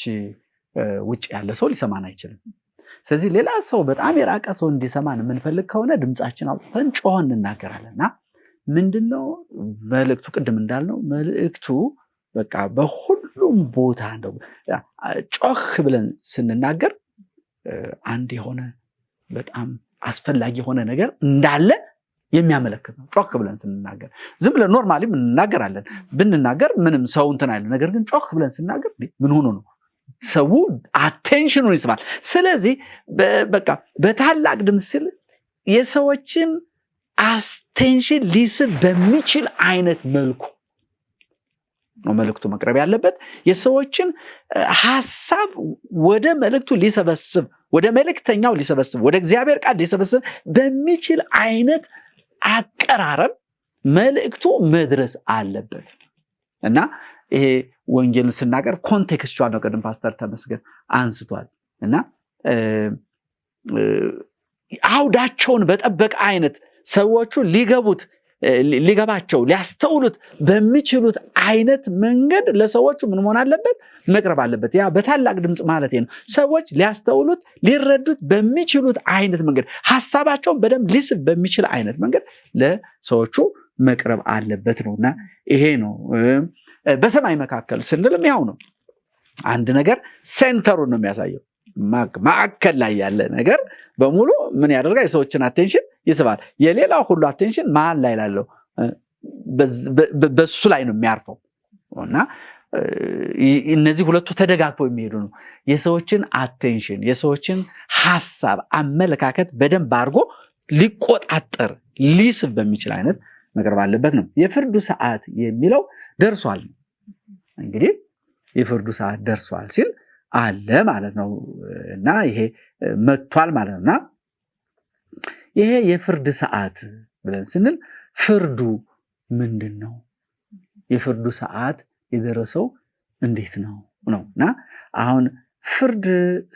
ውጭ ያለ ሰው ሊሰማን አይችልም። ስለዚህ ሌላ ሰው በጣም የራቀ ሰው እንዲሰማን የምንፈልግ ከሆነ ድምፃችን አውጥተን ጮኸን እንናገራለንና ምንድነው መልእክቱ? ቅድም እንዳልነው መልእክቱ በቃ በሁሉም ቦታ ነው። ጮህ ብለን ስንናገር አንድ የሆነ በጣም አስፈላጊ የሆነ ነገር እንዳለ የሚያመለክት ነው። ጮህ ብለን ስንናገር ዝም ብለን ኖርማሊ እንናገራለን። ብንናገር ምንም ሰው እንትን አይደለም። ነገር ግን ጮህ ብለን ስንናገር ምን ሆኖ ነው? ሰው አቴንሽኑን ይስባል። ስለዚህ በቃ በታላቅ ድምፅ ሲል የሰዎችን አቴንሽን ሊስብ በሚችል አይነት መልኩ ነው መልእክቱ መቅረብ ያለበት። የሰዎችን ሐሳብ ወደ መልእክቱ ሊሰበስብ፣ ወደ መልእክተኛው ሊሰበስብ፣ ወደ እግዚአብሔር ቃል ሊሰበስብ በሚችል አይነት አቀራረብ መልእክቱ መድረስ አለበት እና ይሄ ወንጌልን ስናገር ኮንቴክስቹዋል ነው። ቀደም ፓስተር ተመስገን አንስቷል እና አውዳቸውን በጠበቀ አይነት ሰዎቹ ሊገባቸው ሊያስተውሉት በሚችሉት አይነት መንገድ ለሰዎቹ ምን መሆን አለበት? መቅረብ አለበት። ያ በታላቅ ድምፅ ማለት ነው። ሰዎች ሊያስተውሉት ሊረዱት በሚችሉት አይነት መንገድ፣ ሐሳባቸውን በደንብ ሊስብ በሚችል አይነት መንገድ ለሰዎቹ መቅረብ አለበት ነውና ይሄ ነው። በሰማይ መካከል ስንልም ያው ነው። አንድ ነገር ሴንተሩን ነው የሚያሳየው። ማዕከል ላይ ያለ ነገር በሙሉ ምን ያደርጋል? የሰዎችን አቴንሽን ይስባል። የሌላው ሁሉ አቴንሽን መሀል ላይ ላለው በሱ ላይ ነው የሚያርፈው እና እነዚህ ሁለቱ ተደጋግፈው የሚሄዱ ነው። የሰዎችን አቴንሽን፣ የሰዎችን ሐሳብ፣ አመለካከት በደንብ አድርጎ ሊቆጣጠር ሊስብ በሚችል አይነት መቅረብ አለበት ነው። የፍርዱ ሰዓት የሚለው ደርሷል። እንግዲህ የፍርዱ ሰዓት ደርሷል ሲል አለ ማለት ነው እና ይሄ መጥቷል ማለት ነውና ይሄ የፍርድ ሰዓት ብለን ስንል ፍርዱ ምንድን ነው? የፍርዱ ሰዓት የደረሰው እንዴት ነው ነውና አሁን ፍርድ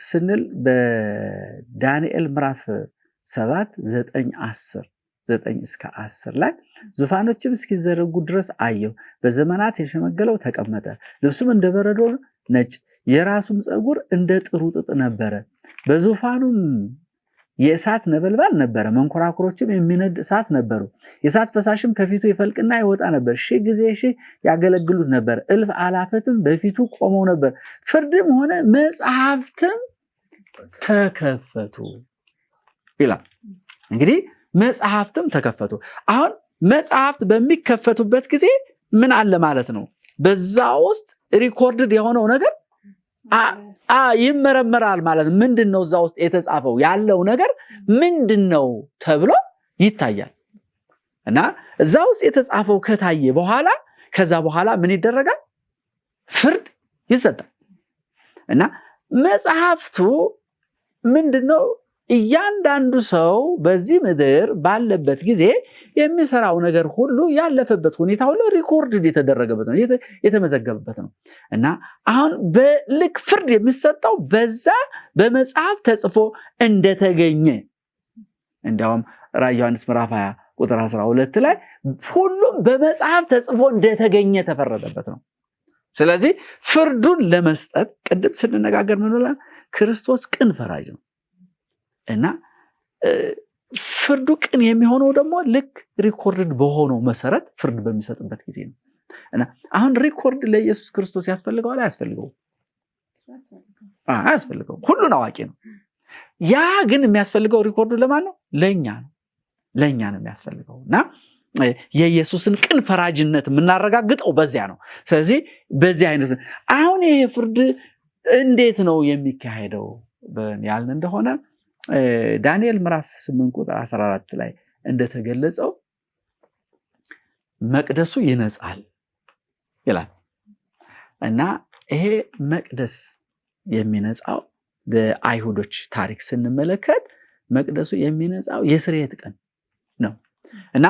ስንል በዳንኤል ምዕራፍ 7 9 እስከ 10 ላይ ዙፋኖችም እስኪዘረጉ ድረስ አየሁ። በዘመናት የሸመገለው ተቀመጠ። ልብሱም እንደ በረዶ ነጭ፣ የራሱም ፀጉር እንደ ጥሩ ጥጥ ነበረ። በዙፋኑም የእሳት ነበልባል ነበረ። መንኮራኩሮችም የሚነድ እሳት ነበሩ። የእሳት ፈሳሽም ከፊቱ ይፈልቅና ይወጣ ነበር። 1000 ጊዜ 1000 ያገለግሉት ነበር። እልፍ አላፈትም በፊቱ ቆመው ነበር። ፍርድም ሆነ መጽሐፍትም ተከፈቱ ይላል። እንግዲህ መጽሐፍትም ተከፈቱ። አሁን መጽሐፍት በሚከፈቱበት ጊዜ ምን አለ ማለት ነው? በዛ ውስጥ ሪኮርድድ የሆነው ነገር ይመረመራል ማለት ነው። ምንድነው እዛ ውስጥ የተጻፈው ያለው ነገር ምንድነው ተብሎ ይታያል እና እዛ ውስጥ የተጻፈው ከታየ በኋላ ከዛ በኋላ ምን ይደረጋል? ፍርድ ይሰጣል እና መጽሐፍቱ ምንድነው? እያንዳንዱ ሰው በዚህ ምድር ባለበት ጊዜ የሚሰራው ነገር ሁሉ ያለፈበት ሁኔታ ሁሉ ሪኮርድ የተደረገበት ነው፣ የተመዘገበበት ነው እና አሁን በልክ ፍርድ የሚሰጠው በዛ በመጽሐፍ ተጽፎ እንደተገኘ እንዲያውም ራዕየ ዮሐንስ ምዕራፍ 20 ቁጥር 12 ላይ ሁሉም በመጽሐፍ ተጽፎ እንደተገኘ ተፈረደበት ነው። ስለዚህ ፍርዱን ለመስጠት ቅድም ስንነጋገር ምን ብለን ክርስቶስ ቅን ፈራጅ ነው እና ፍርዱ ቅን የሚሆነው ደግሞ ልክ ሪኮርድ በሆነው መሰረት ፍርድ በሚሰጥበት ጊዜ ነው እና አሁን ሪኮርድ ለኢየሱስ ክርስቶስ ያስፈልገዋል አያስፈልገውም? አያስፈልገውም። ሁሉን አዋቂ ነው። ያ ግን የሚያስፈልገው ሪኮርዱ ለማን ነው? ለኛ ነው። ለኛ ነው የሚያስፈልገው እና የኢየሱስን ቅን ፈራጅነት የምናረጋግጠው በዚያ ነው። ስለዚህ በዚህ አይነት አሁን ይሄ ፍርድ እንዴት ነው የሚካሄደው ያልን እንደሆነ ዳንኤል ምዕራፍ 8 ቁጥር 14 ላይ እንደተገለጸው መቅደሱ ይነጻል ይላል እና ይሄ መቅደስ የሚነጻው በአይሁዶች ታሪክ ስንመለከት መቅደሱ የሚነጻው የስርየት ቀን ነው እና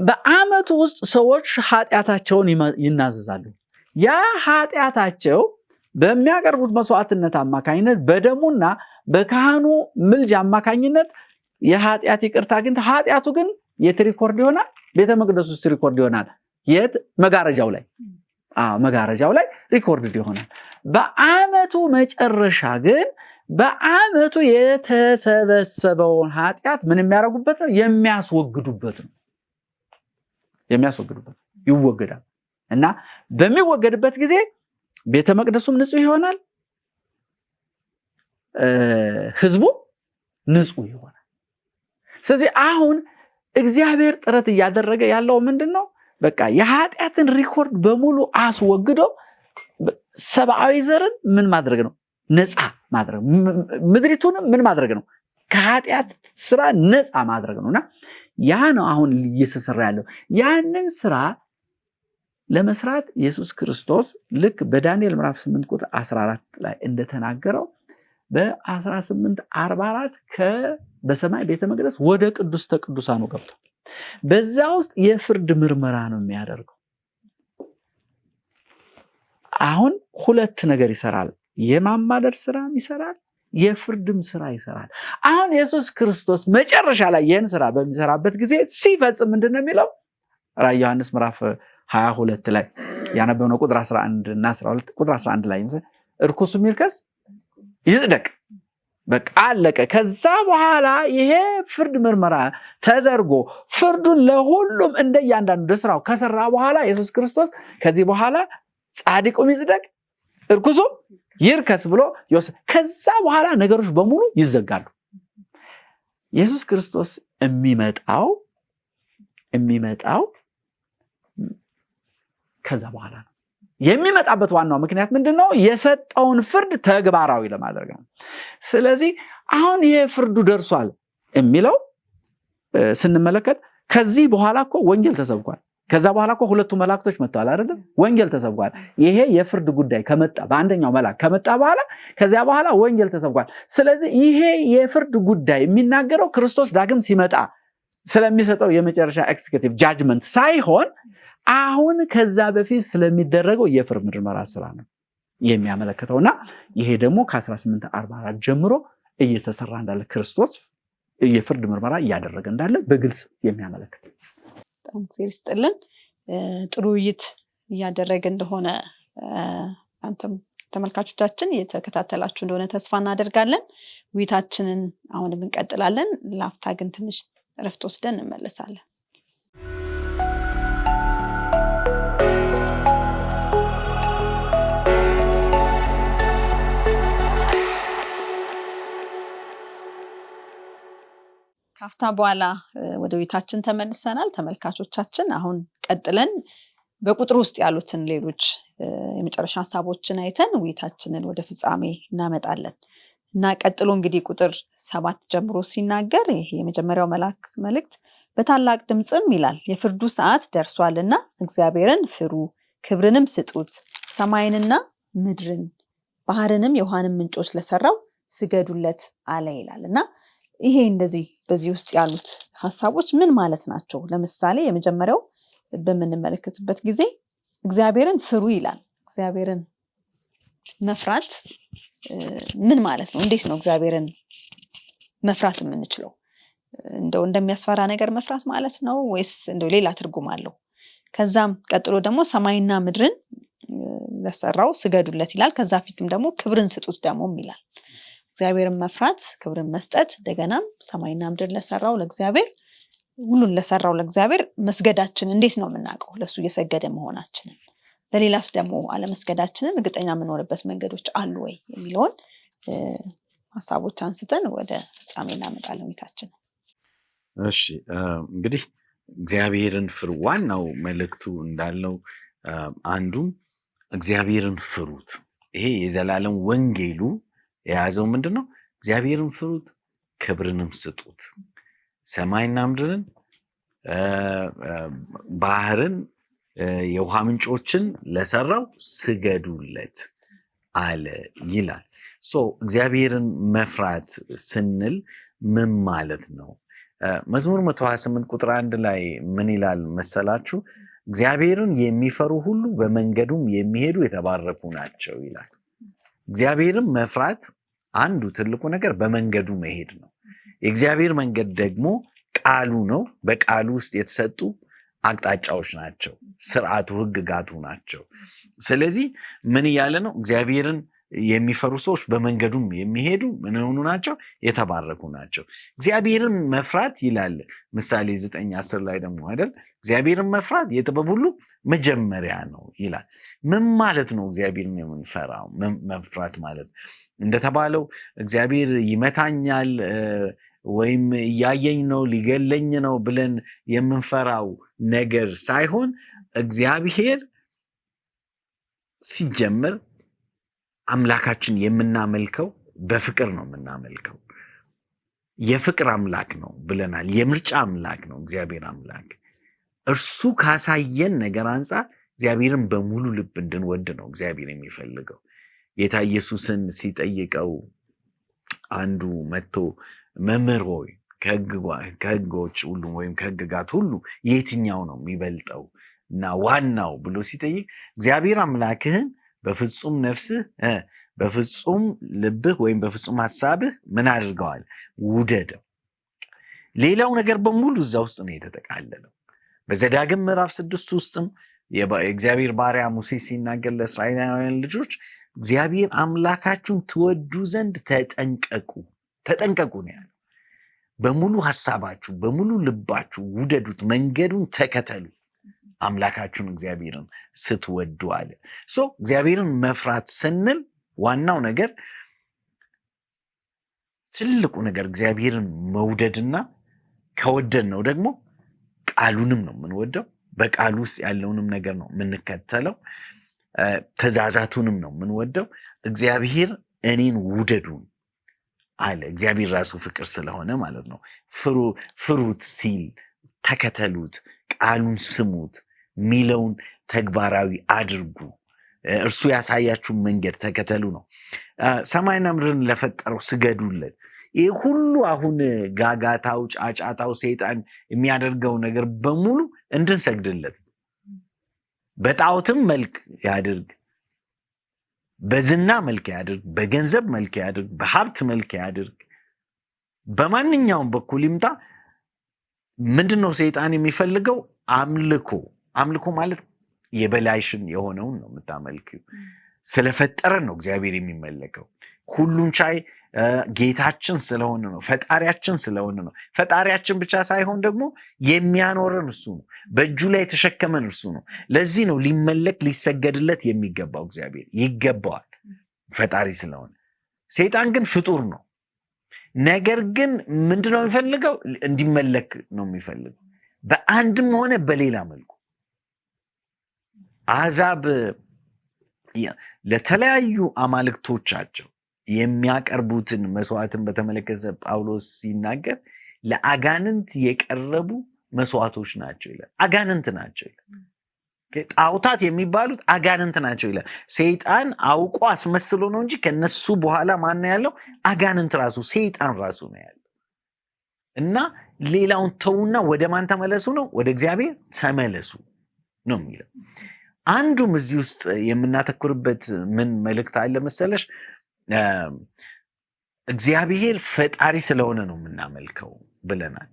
በዓመቱ ውስጥ ሰዎች ኃጢአታቸውን ይናዘዛሉ። ያ ኃጢአታቸው በሚያቀርቡት መስዋዕትነት አማካኝነት በደሙና በካህኑ ምልጅ አማካኝነት የኃጢአት ይቅርታ ግን ኃጢአቱ ግን የት ሪኮርድ ይሆናል? ቤተ መቅደስ ውስጥ ሪኮርድ ይሆናል። የት? መጋረጃው ላይ መጋረጃው ላይ ሪኮርድ ይሆናል። በዓመቱ መጨረሻ ግን በዓመቱ የተሰበሰበውን ኃጢአት ምን የሚያደርጉበት ነው? የሚያስወግዱበት ነው። ይወገዳል። እና በሚወገድበት ጊዜ ቤተ መቅደሱም ንጹህ ይሆናል፣ ህዝቡ ንጹህ ይሆናል። ስለዚህ አሁን እግዚአብሔር ጥረት እያደረገ ያለው ምንድነው? በቃ የኃጢአትን ሪኮርድ በሙሉ አስወግዶ ሰብአዊ ዘርን ምን ማድረግ ነው? ነፃ ማድረግ። ምድሪቱንም ምን ማድረግ ነው? ከኃጢአት ስራ ነፃ ማድረግ ነውና ያ ነው አሁን እየተሰራ ያለው። ያንን ስራ ለመስራት ኢየሱስ ክርስቶስ ልክ በዳንኤል ምዕራፍ 8 ቁጥር 14 ላይ እንደተናገረው በ1844 በሰማይ ቤተ መቅደስ ወደ ቅድስተ ቅዱሳኑ ገብቶ በዛ ውስጥ የፍርድ ምርመራ ነው የሚያደርገው። አሁን ሁለት ነገር ይሰራል። የማማለድ ስራም ይሰራል፣ የፍርድም ስራ ይሰራል። አሁን ኢየሱስ ክርስቶስ መጨረሻ ላይ ይህን ስራ በሚሰራበት ጊዜ ሲፈጽም ምንድነው የሚለው? ራዕየ ዮሐንስ ምዕራፍ 22 ላይ ያነበብነው ቁጥር 11 እና 12 ቁጥር 11 ላይ እርኩሱም ይርከስ ይጽደቅ፣ በቃ አለቀ። ከዛ በኋላ ይሄ ፍርድ ምርመራ ተደርጎ ፍርዱን ለሁሉም እንደያንዳንዱ ስራው ከሰራ በኋላ ኢየሱስ ክርስቶስ ከዚህ በኋላ ጻድቁም ይጽደቅ እርኩሱም ይርከስ ብሎ ይወስድ። ከዛ በኋላ ነገሮች በሙሉ ይዘጋሉ። ኢየሱስ ክርስቶስ የሚመጣው ከዛ በኋላ ነው። የሚመጣበት ዋናው ምክንያት ምንድነው? የሰጠውን ፍርድ ተግባራዊ ለማድረግ ነው። ስለዚህ አሁን ይሄ ፍርዱ ደርሷል የሚለው ስንመለከት ከዚህ በኋላ እኮ ወንጌል ተሰብኳል። ከዛ በኋላ እኮ ሁለቱ መላእክቶች መጥተዋል አይደል? ወንጌል ተሰብኳል። ይሄ የፍርድ ጉዳይ ከመጣ በአንደኛው መልአክ ከመጣ በኋላ ከዚያ በኋላ ወንጌል ተሰብኳል። ስለዚህ ይሄ የፍርድ ጉዳይ የሚናገረው ክርስቶስ ዳግም ሲመጣ ስለሚሰጠው የመጨረሻ ኤክስኪዩቲቭ ጃጅመንት ሳይሆን አሁን ከዛ በፊት ስለሚደረገው የፍርድ ምርመራ ስራ ነው የሚያመለክተውና ይሄ ደግሞ ከ1844 ጀምሮ እየተሰራ እንዳለ ክርስቶስ የፍርድ ምርመራ እያደረገ እንዳለ በግልጽ የሚያመለክት። በጣም እግዚአብሔር ይስጥልን። ጥሩ ውይይት እያደረገ እንደሆነ አንተም ተመልካቾቻችን እየተከታተላችሁ እንደሆነ ተስፋ እናደርጋለን። ውይይታችንን አሁንም እንቀጥላለን። ላፍታ ግን ትንሽ እረፍት ወስደን እንመለሳለን። ካፍታ በኋላ ወደ ውይይታችን ተመልሰናል። ተመልካቾቻችን አሁን ቀጥለን በቁጥር ውስጥ ያሉትን ሌሎች የመጨረሻ ሐሳቦችን አይተን ውይይታችንን ወደ ፍጻሜ እናመጣለን እና ቀጥሎ እንግዲህ ቁጥር 7 ጀምሮ ሲናገር ይሄ የመጀመሪያው መልአክ መልእክት በታላቅ ድምጽም ይላል የፍርዱ ሰዓት ደርሷልና እግዚአብሔርን ፍሩ፣ ክብርንም ስጡት፣ ሰማይንና ምድርን ባህርንም የውሃንም ምንጮች ለሰራው ስገዱለት አለ ይላልና ይሄ እንደዚህ በዚህ ውስጥ ያሉት ሐሳቦች ምን ማለት ናቸው? ለምሳሌ የመጀመሪያው በምንመለከትበት ጊዜ እግዚአብሔርን ፍሩ ይላል። እግዚአብሔርን መፍራት ምን ማለት ነው? እንዴት ነው እግዚአብሔርን መፍራት የምንችለው? እንደው እንደሚያስፈራ ነገር መፍራት ማለት ነው ወይስ እንደው ሌላ ትርጉም አለው? ከዛም ቀጥሎ ደግሞ ሰማይና ምድርን ለሰራው ስገዱለት ይላል። ከዛ ፊትም ደግሞ ክብርን ስጡት ደግሞ ይላል። እግዚአብሔርን መፍራት ክብርን መስጠት፣ እንደገናም ሰማይና ምድርን ለሰራው ለእግዚአብሔር ሁሉን ለሰራው ለእግዚአብሔር መስገዳችን እንዴት ነው የምናውቀው? ለሱ እየሰገደ መሆናችንን ለሌላስ ደግሞ አለመስገዳችንን እርግጠኛ የምንሆንበት መንገዶች አሉ ወይ የሚለውን ሐሳቦች አንስተን ወደ ፍጻሜ እናመጣለን ውይይታችንን። እሺ እንግዲህ እግዚአብሔርን ፍሩ ዋናው መልእክቱ እንዳለው አንዱ እግዚአብሔርን ፍሩት። ይሄ የዘላለም ወንጌሉ የያዘው ምንድነው? እግዚአብሔርን ፍሩት፣ ክብርንም ስጡት፣ ሰማይና ምድርን ባህርን የውሃ ምንጮችን ለሰራው ስገዱለት አለ ይላል። እግዚአብሔርን መፍራት ስንል ምን ማለት ነው? መዝሙር 128 ቁጥር 1 ላይ ምን ይላል መሰላችሁ? እግዚአብሔርን የሚፈሩ ሁሉ በመንገዱም የሚሄዱ የተባረኩ ናቸው ይላል። እግዚአብሔርን መፍራት አንዱ ትልቁ ነገር በመንገዱ መሄድ ነው። የእግዚአብሔር መንገድ ደግሞ ቃሉ ነው። በቃሉ ውስጥ የተሰጡ አቅጣጫዎች ናቸው፣ ስርዓቱ፣ ህግጋቱ ናቸው። ስለዚህ ምን እያለ ነው? እግዚአብሔርን የሚፈሩ ሰዎች በመንገዱም የሚሄዱ ምን ሆኑ ናቸው? የተባረኩ ናቸው። እግዚአብሔርን መፍራት ይላል ምሳሌ 9:10 ላይ ደግሞ አይደል? እግዚአብሔርን መፍራት የጥበብ ሁሉ መጀመሪያ ነው ይላል። ምን ማለት ነው? እግዚአብሔርን የምንፈራው መፍራት ማለት እንደተባለው እግዚአብሔር ይመታኛል ወይም እያየኝ ነው ሊገለኝ ነው ብለን የምንፈራው ነገር ሳይሆን እግዚአብሔር ሲጀምር አምላካችን የምናመልከው በፍቅር ነው የምናመልከው። የፍቅር አምላክ ነው ብለናል። የምርጫ አምላክ ነው እግዚአብሔር አምላክ። እርሱ ካሳየን ነገር አንጻር እግዚአብሔርን በሙሉ ልብ እንድንወድ ነው እግዚአብሔር የሚፈልገው። ጌታ ኢየሱስን ሲጠይቀው አንዱ መጥቶ መምህር ሆይ ከሕጎች ሁሉ ወይም ከሕግጋት ሁሉ የትኛው ነው የሚበልጠው እና ዋናው ብሎ ሲጠይቅ እግዚአብሔር አምላክህን በፍጹም ነፍስህ በፍጹም ልብህ ወይም በፍጹም ሐሳብህ ምን አድርገዋል? ውደደው። ሌላው ነገር በሙሉ እዛ ውስጥ ነው የተጠቃለለው። በዘዳግም ምዕራፍ 6 ውስጥም የእግዚአብሔር ባሪያ ሙሴ ሲናገር ለእስራኤላውያን ልጆች እግዚአብሔር አምላካችሁን ትወዱ ዘንድ ተጠንቀቁ ነው ያለው። በሙሉ ሐሳባችሁ በሙሉ ልባችሁ ውደዱት፣ መንገዱን ተከተሉ አምላካችሁን እግዚአብሔርን ስትወዱ አለ። እግዚአብሔርን መፍራት ስንል ዋናው ነገር ትልቁ ነገር እግዚአብሔርን መውደድና ከወደድ ነው ደግሞ ቃሉንም ነው የምንወደው። በቃሉ ውስጥ ያለውንም ነገር ነው የምንከተለው። ትእዛዛቱንም ነው የምንወደው። እግዚአብሔር እኔን ውደዱን አለ። እግዚአብሔር ራሱ ፍቅር ስለሆነ ማለት ነው። ፍሩት ሲል ተከተሉት፣ ቃሉን ስሙት፣ ሚለውን ተግባራዊ አድርጉ፣ እርሱ ያሳያችሁን መንገድ ተከተሉ ነው። ሰማይና ምድርን ለፈጠረው ስገዱለት። ይህ ሁሉ አሁን ጋጋታው፣ ጫጫታው፣ ሰይጣን የሚያደርገው ነገር በሙሉ እንድንሰግድለት፣ በጣዖትም መልክ ያድርግ፣ በዝና መልክ ያድርግ፣ በገንዘብ መልክ ያድርግ፣ በሀብት መልክ ያድርግ፣ በማንኛውም በኩል ይምጣ። ምንድነው ሰይጣን የሚፈልገው? አምልኮ ማለት የበላይሽን የሆነውን ነው የምታመልኪው። ስለፈጠረን ነው እግዚአብሔር የሚመለከው። ሁሉን ቻይ ጌታችን ስለሆነ ነው፣ ፈጣሪያችን ስለሆነ ነው። ፈጣሪያችን ብቻ ሳይሆን ደግሞ የሚያኖረን እሱ ነው፣ በእጁ ላይ የተሸከመን እርሱ ነው። ለዚህ ነው ሊመለክ ሊሰገድለት የሚገባው። እግዚአብሔር ይገባዋል ፈጣሪ ስለሆነ። ሰይጣን ግን ፍጡር ነው። ነገር ግን ምንድነው የሚፈልገው? እንዲመለክ ነው የሚፈልገው፣ በአንድም ሆነ በሌላ መልኩ። አሕዛብ ለተለያዩ አማልክቶቻቸው የሚያቀርቡትን መስዋዕትን በተመለከተ ጳውሎስ ሲናገር ለአጋንንት የቀረቡ መስዋዕቶች ናቸው ይላል። አጋንንት ናቸው ይላል። ጣዖታት የሚባሉት አጋንንት ናቸው ይላል። ሰይጣን አውቆ አስመስሎ ነው እንጂ ከነሱ በኋላ ማን ነው ያለው? አጋንንት ራሱ ሰይጣን ራሱ ነው ያለው። እና ሌላውን ተውና ወደ ማን ተመለሱ ነው? ወደ እግዚአብሔር ተመለሱ ነው የሚለው። አንዱም እዚህ ውስጥ የምናተኩርበት ምን መልእክት አለ መሰለሽ? እግዚአብሔር ፈጣሪ ስለሆነ ነው የምናመልከው ብለናል።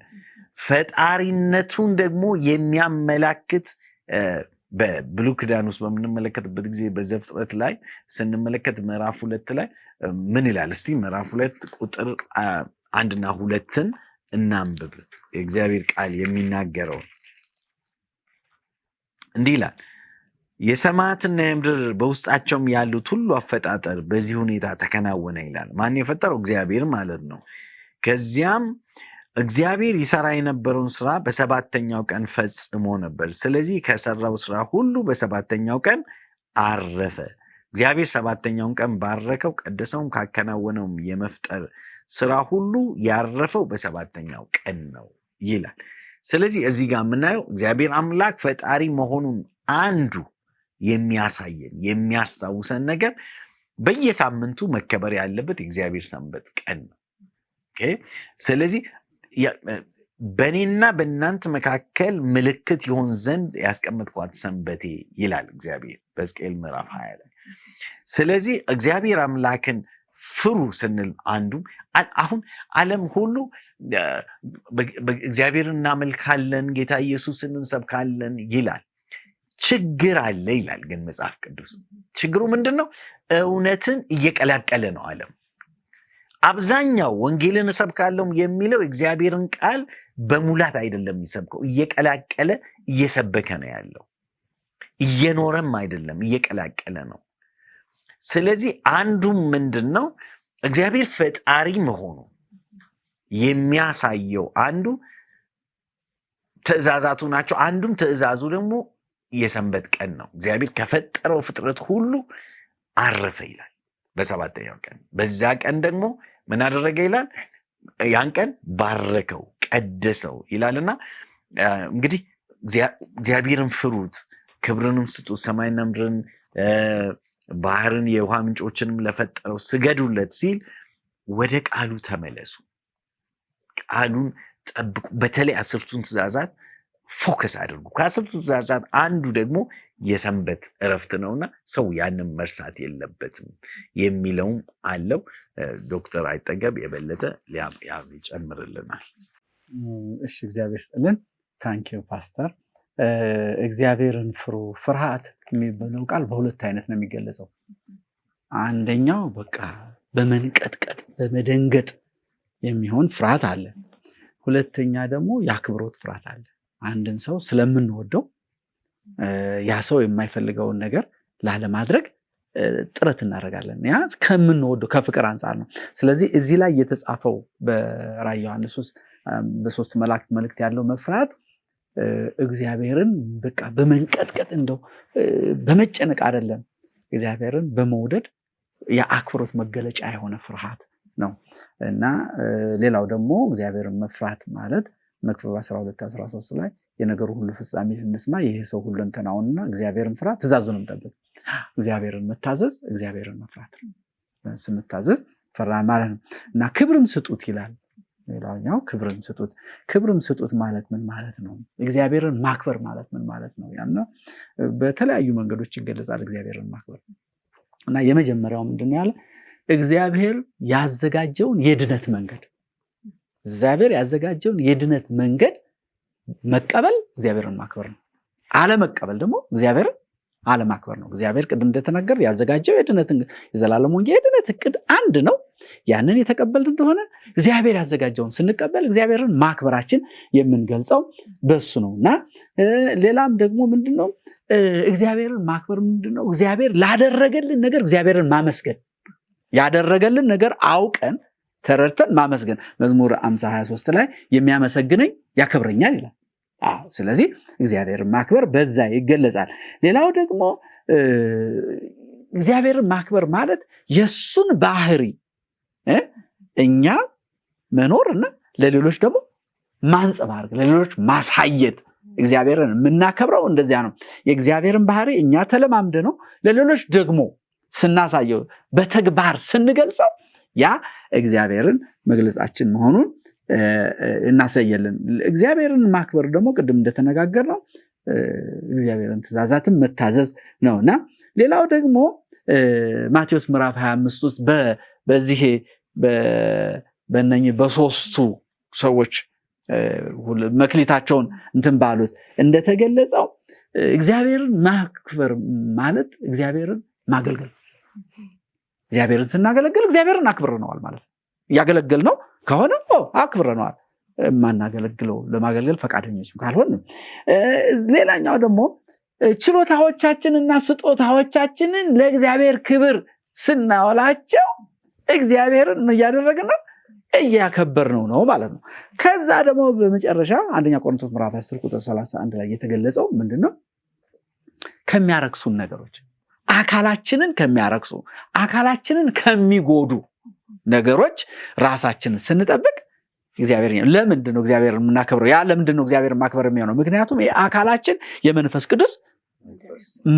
ፈጣሪነቱን ደግሞ የሚያመላክት በብሉይ ኪዳን ውስጥ በምንመለከትበት ጊዜ በዘፍጥረት ላይ ስንመለከት ምዕራፍ 2 ላይ ምን ይላል? እስቲ ምዕራፍ 2 ቁጥር 1 እና 2ን እናንብብ። የእግዚአብሔር ቃል የሚናገረው እንዲህ ይላል፣ የሰማያትና የምድር በውስጣቸውም ያሉት ሁሉ አፈጣጠር በዚህ ሁኔታ ተከናወነ ይላል። ማን የፈጠረው? እግዚአብሔር ማለት ነው። ከዚያም እግዚአብሔር ይሰራ የነበረውን ስራ በሰባተኛው ቀን ፈጽሞ ነበር። ስለዚህ ከሰራው ስራ ሁሉ በሰባተኛው ቀን አረፈ። እግዚአብሔር ሰባተኛውን ቀን ባረከው፣ ቀደሰውም፣ ካከናወነውም የመፍጠር ስራ ሁሉ ያረፈው በሰባተኛው ቀን ነው ይላል። ስለዚህ እዚህ ጋር የምናየው እግዚአብሔር አምላክ ፈጣሪ መሆኑን አንዱ የሚያሳየን የሚያስታውሰን ነገር በየሳምንቱ መከበር ያለበት የእግዚአብሔር ሰንበት ቀን ነው። ስለዚህ በእኔና በእናንተ መካከል ምልክት ይሆን ዘንድ ያስቀመጥኳት ሰንበቴ ይላል እግዚአብሔር በሕዝቅኤል ምዕራፍ 20 ላይ። ስለዚህ እግዚአብሔር አምላክን ፍሩ ስንል አንዱ አሁን ዓለም ሁሉ እግዚአብሔር እናመልካለን፣ ጌታ ኢየሱስን እንሰብካለን ይላል። ችግር አለ ይላል ግን መጽሐፍ ቅዱስ። ችግሩ ምንድን ነው? እውነትን እየቀላቀለ ነው ዓለም። አብዛኛው ወንጌልን እሰብካለሁ የሚለው እግዚአብሔርን ቃል በሙላት አይደለም የሚሰብከው፣ እየቀላቀለ እየሰበከ ነው ያለው። እየኖረም አይደለም፣ እየቀላቀለ ነው። ስለዚህ አንዱም ምንድን ነው እግዚአብሔር ፈጣሪ መሆኑ የሚያሳየው አንዱ ትእዛዛቱ ናቸው። አንዱም ትእዛዙ ደግሞ የሰንበት ቀን ነው። እግዚአብሔር ከፈጠረው ፍጥረት ሁሉ አረፈ ይላል በሰባተኛው ቀን። በዛ ቀን ደግሞ ምን አደረገ ይላል? ያን ቀን ባረከው፣ ቀደሰው ይላልና እንግዲህ እግዚአብሔርን ፍሩት፣ ክብርንም ስጡት፣ ሰማይና ምድርን ባህርን የውሃ ምንጮችንም ለፈጠረው ስገዱለት ሲል ወደ ቃሉ ተመለሱ፣ ቃሉን ጠብቁ። በተለይ 10ቱን ትእዛዛት ፎከስ አድርጉ። ከ10ቱ ትእዛዛት አንዱ ደግሞ የሰንበት እረፍት ነውና ሰው ያንን መርሳት የለበትም የሚለውም አለው። ዶክተር አይጠገብ የበለጠ ይጨምርልናል። እሺ፣ እግዚአብሔር ይስጥልን። ታንኪዩ ፓስተር። እግዚአብሔርን ፍሩ። ፍርሃት የሚባለው ቃል በሁለት አይነት ነው የሚገለጸው። አንደኛው በቃ በመንቀጥቀጥ በመደንገጥ የሚሆን ፍርሃት አለ። ሁለተኛ ደግሞ የአክብሮት ፍርሃት አለ። አንድን ሰው ስለምንወደው ያ ሰው የማይፈልገውን ነገር ላለማድረግ ጥረት እናደርጋለን። ያ ከምንወደው ከፍቅር አንጻር ነው። ስለዚህ እዚህ ላይ የተጻፈው በራዕየ ዮሐንስ ውስጥ በሶስቱ መላእክት መልእክት ያለው መፍራት እግዚአብሔርን በቃ በመንቀጥቀጥ እንደው በመጨነቅ አይደለም፣ እግዚአብሔርን በመውደድ የአክብሮት መገለጫ የሆነ ፍርሃት ነው። እና ሌላው ደግሞ እግዚአብሔርን መፍራት ማለት መክብብ 12:13 ላይ የነገሩ ሁሉ ፍጻሜ እንስማ፣ ይሄ ሰው ሁለንተናውንና እግዚአብሔርን ፍራ፣ ትእዛዙንም ጠብቅ። እግዚአብሔርን መታዘዝ እግዚአብሔርን መፍራት ነው። ስንታዘዝ ፈራን ማለት ነው። እና ክብርም ስጡት ይላል። ሌላኛው ክብርም ስጡት። ክብርም ስጡት ማለት ምን ማለት ነው? እግዚአብሔርን ማክበር ማለት ምን ማለት ነው? ያና በተለያዩ መንገዶች ይገለጻል እግዚአብሔርን ማክበር። እና የመጀመሪያው ምንድነው ያለ? እግዚአብሔር ያዘጋጀውን የድነት መንገድ እግዚአብሔር ያዘጋጀውን የድነት መንገድ መቀበል እግዚአብሔርን ማክበር ነው። አለመቀበል ደግሞ እግዚአብሔርን አለማክበር ነው። እግዚአብሔር ቅድም እንደተናገር ያዘጋጀው የዘላለም ወንጌል የድነት እቅድ አንድ ነው። ያንን የተቀበልን እንደሆነ እግዚአብሔር ያዘጋጀውን ስንቀበል እግዚአብሔርን ማክበራችን የምንገልጸው በሱ ነውና ሌላም ደግሞ ምንድነው እግዚአብሔርን ማክበር ምንድነው? እግዚአብሔር ላደረገልን ነገር እግዚአብሔርን ማመስገን፣ ያደረገልን ነገር አውቀን ተረድተን ማመስገን። መዝሙር 50:23 ላይ የሚያመሰግነኝ ያከብረኛል ይላል። ስለዚህ እግዚአብሔርን ማክበር በዛ ይገለጻል። ሌላው ደግሞ እግዚአብሔርን ማክበር ማለት የሱን ባህሪ እኛ መኖርና ለሌሎች ደግሞ ማንጸባረቅ፣ ለሌሎች ማሳየት። እግዚአብሔርን የምናከብረው እንደዚያ ነው። የእግዚአብሔርን ባህሪ እኛ ተለማምደ ነው ለሌሎች ደግሞ ስናሳየው፣ በተግባር ስንገልጸው ያ እግዚአብሔርን መግለጻችን መሆኑን እናሳየለን። እግዚአብሔርን ማክበር ደግሞ ቅድም እንደተነጋገር ነው እግዚአብሔርን ትእዛዛትን መታዘዝ ነውና ሌላው ደግሞ ማቴዎስ ምዕራፍ 25 ውስጥ በዚህ በእነኚህ በሶስቱ ሰዎች መክሊታቸውን እንትን ባሉት እንደተገለጸው እግዚአብሔርን ማክበር ማለት እግዚአብሔርን ማገልገል። እግዚአብሔርን ስናገለግል እግዚአብሔርን አክብረነዋል ማለት ነው። ያገለገልነው ከሆነ አክብረነዋል። ማናገለግለው ለማገልገል ፈቃደኞች ካልሆነ ሌላኛው ደግሞ ችሎታዎቻችንና ስጦታዎቻችንን ለእግዚአብሔር ክብር ስናውላቸው እግዚአብሔርን እያደረግን ነው፣ እያከበርነው ነው ማለት ነው። ከዛ ደግሞ በመጨረሻ አንደኛ ቆሮንቶስ ምዕራፍ 10:31 ላይ የተገለጸው ምንድነው? ከሚያረክሱን ነገሮች፣ አካላችንን ከሚያረክሱ፣ አካላችንን ከሚጎዱ ነገሮች ራሳችንን ስንጠብቅ እግዚአብሔር ለምንድነው እግዚአብሔርን የምናከብረው? ያ ለምንድነው እግዚአብሔርን ማክበር የሚሆነው? ምክንያቱም አካላችን የመንፈስ ቅዱስ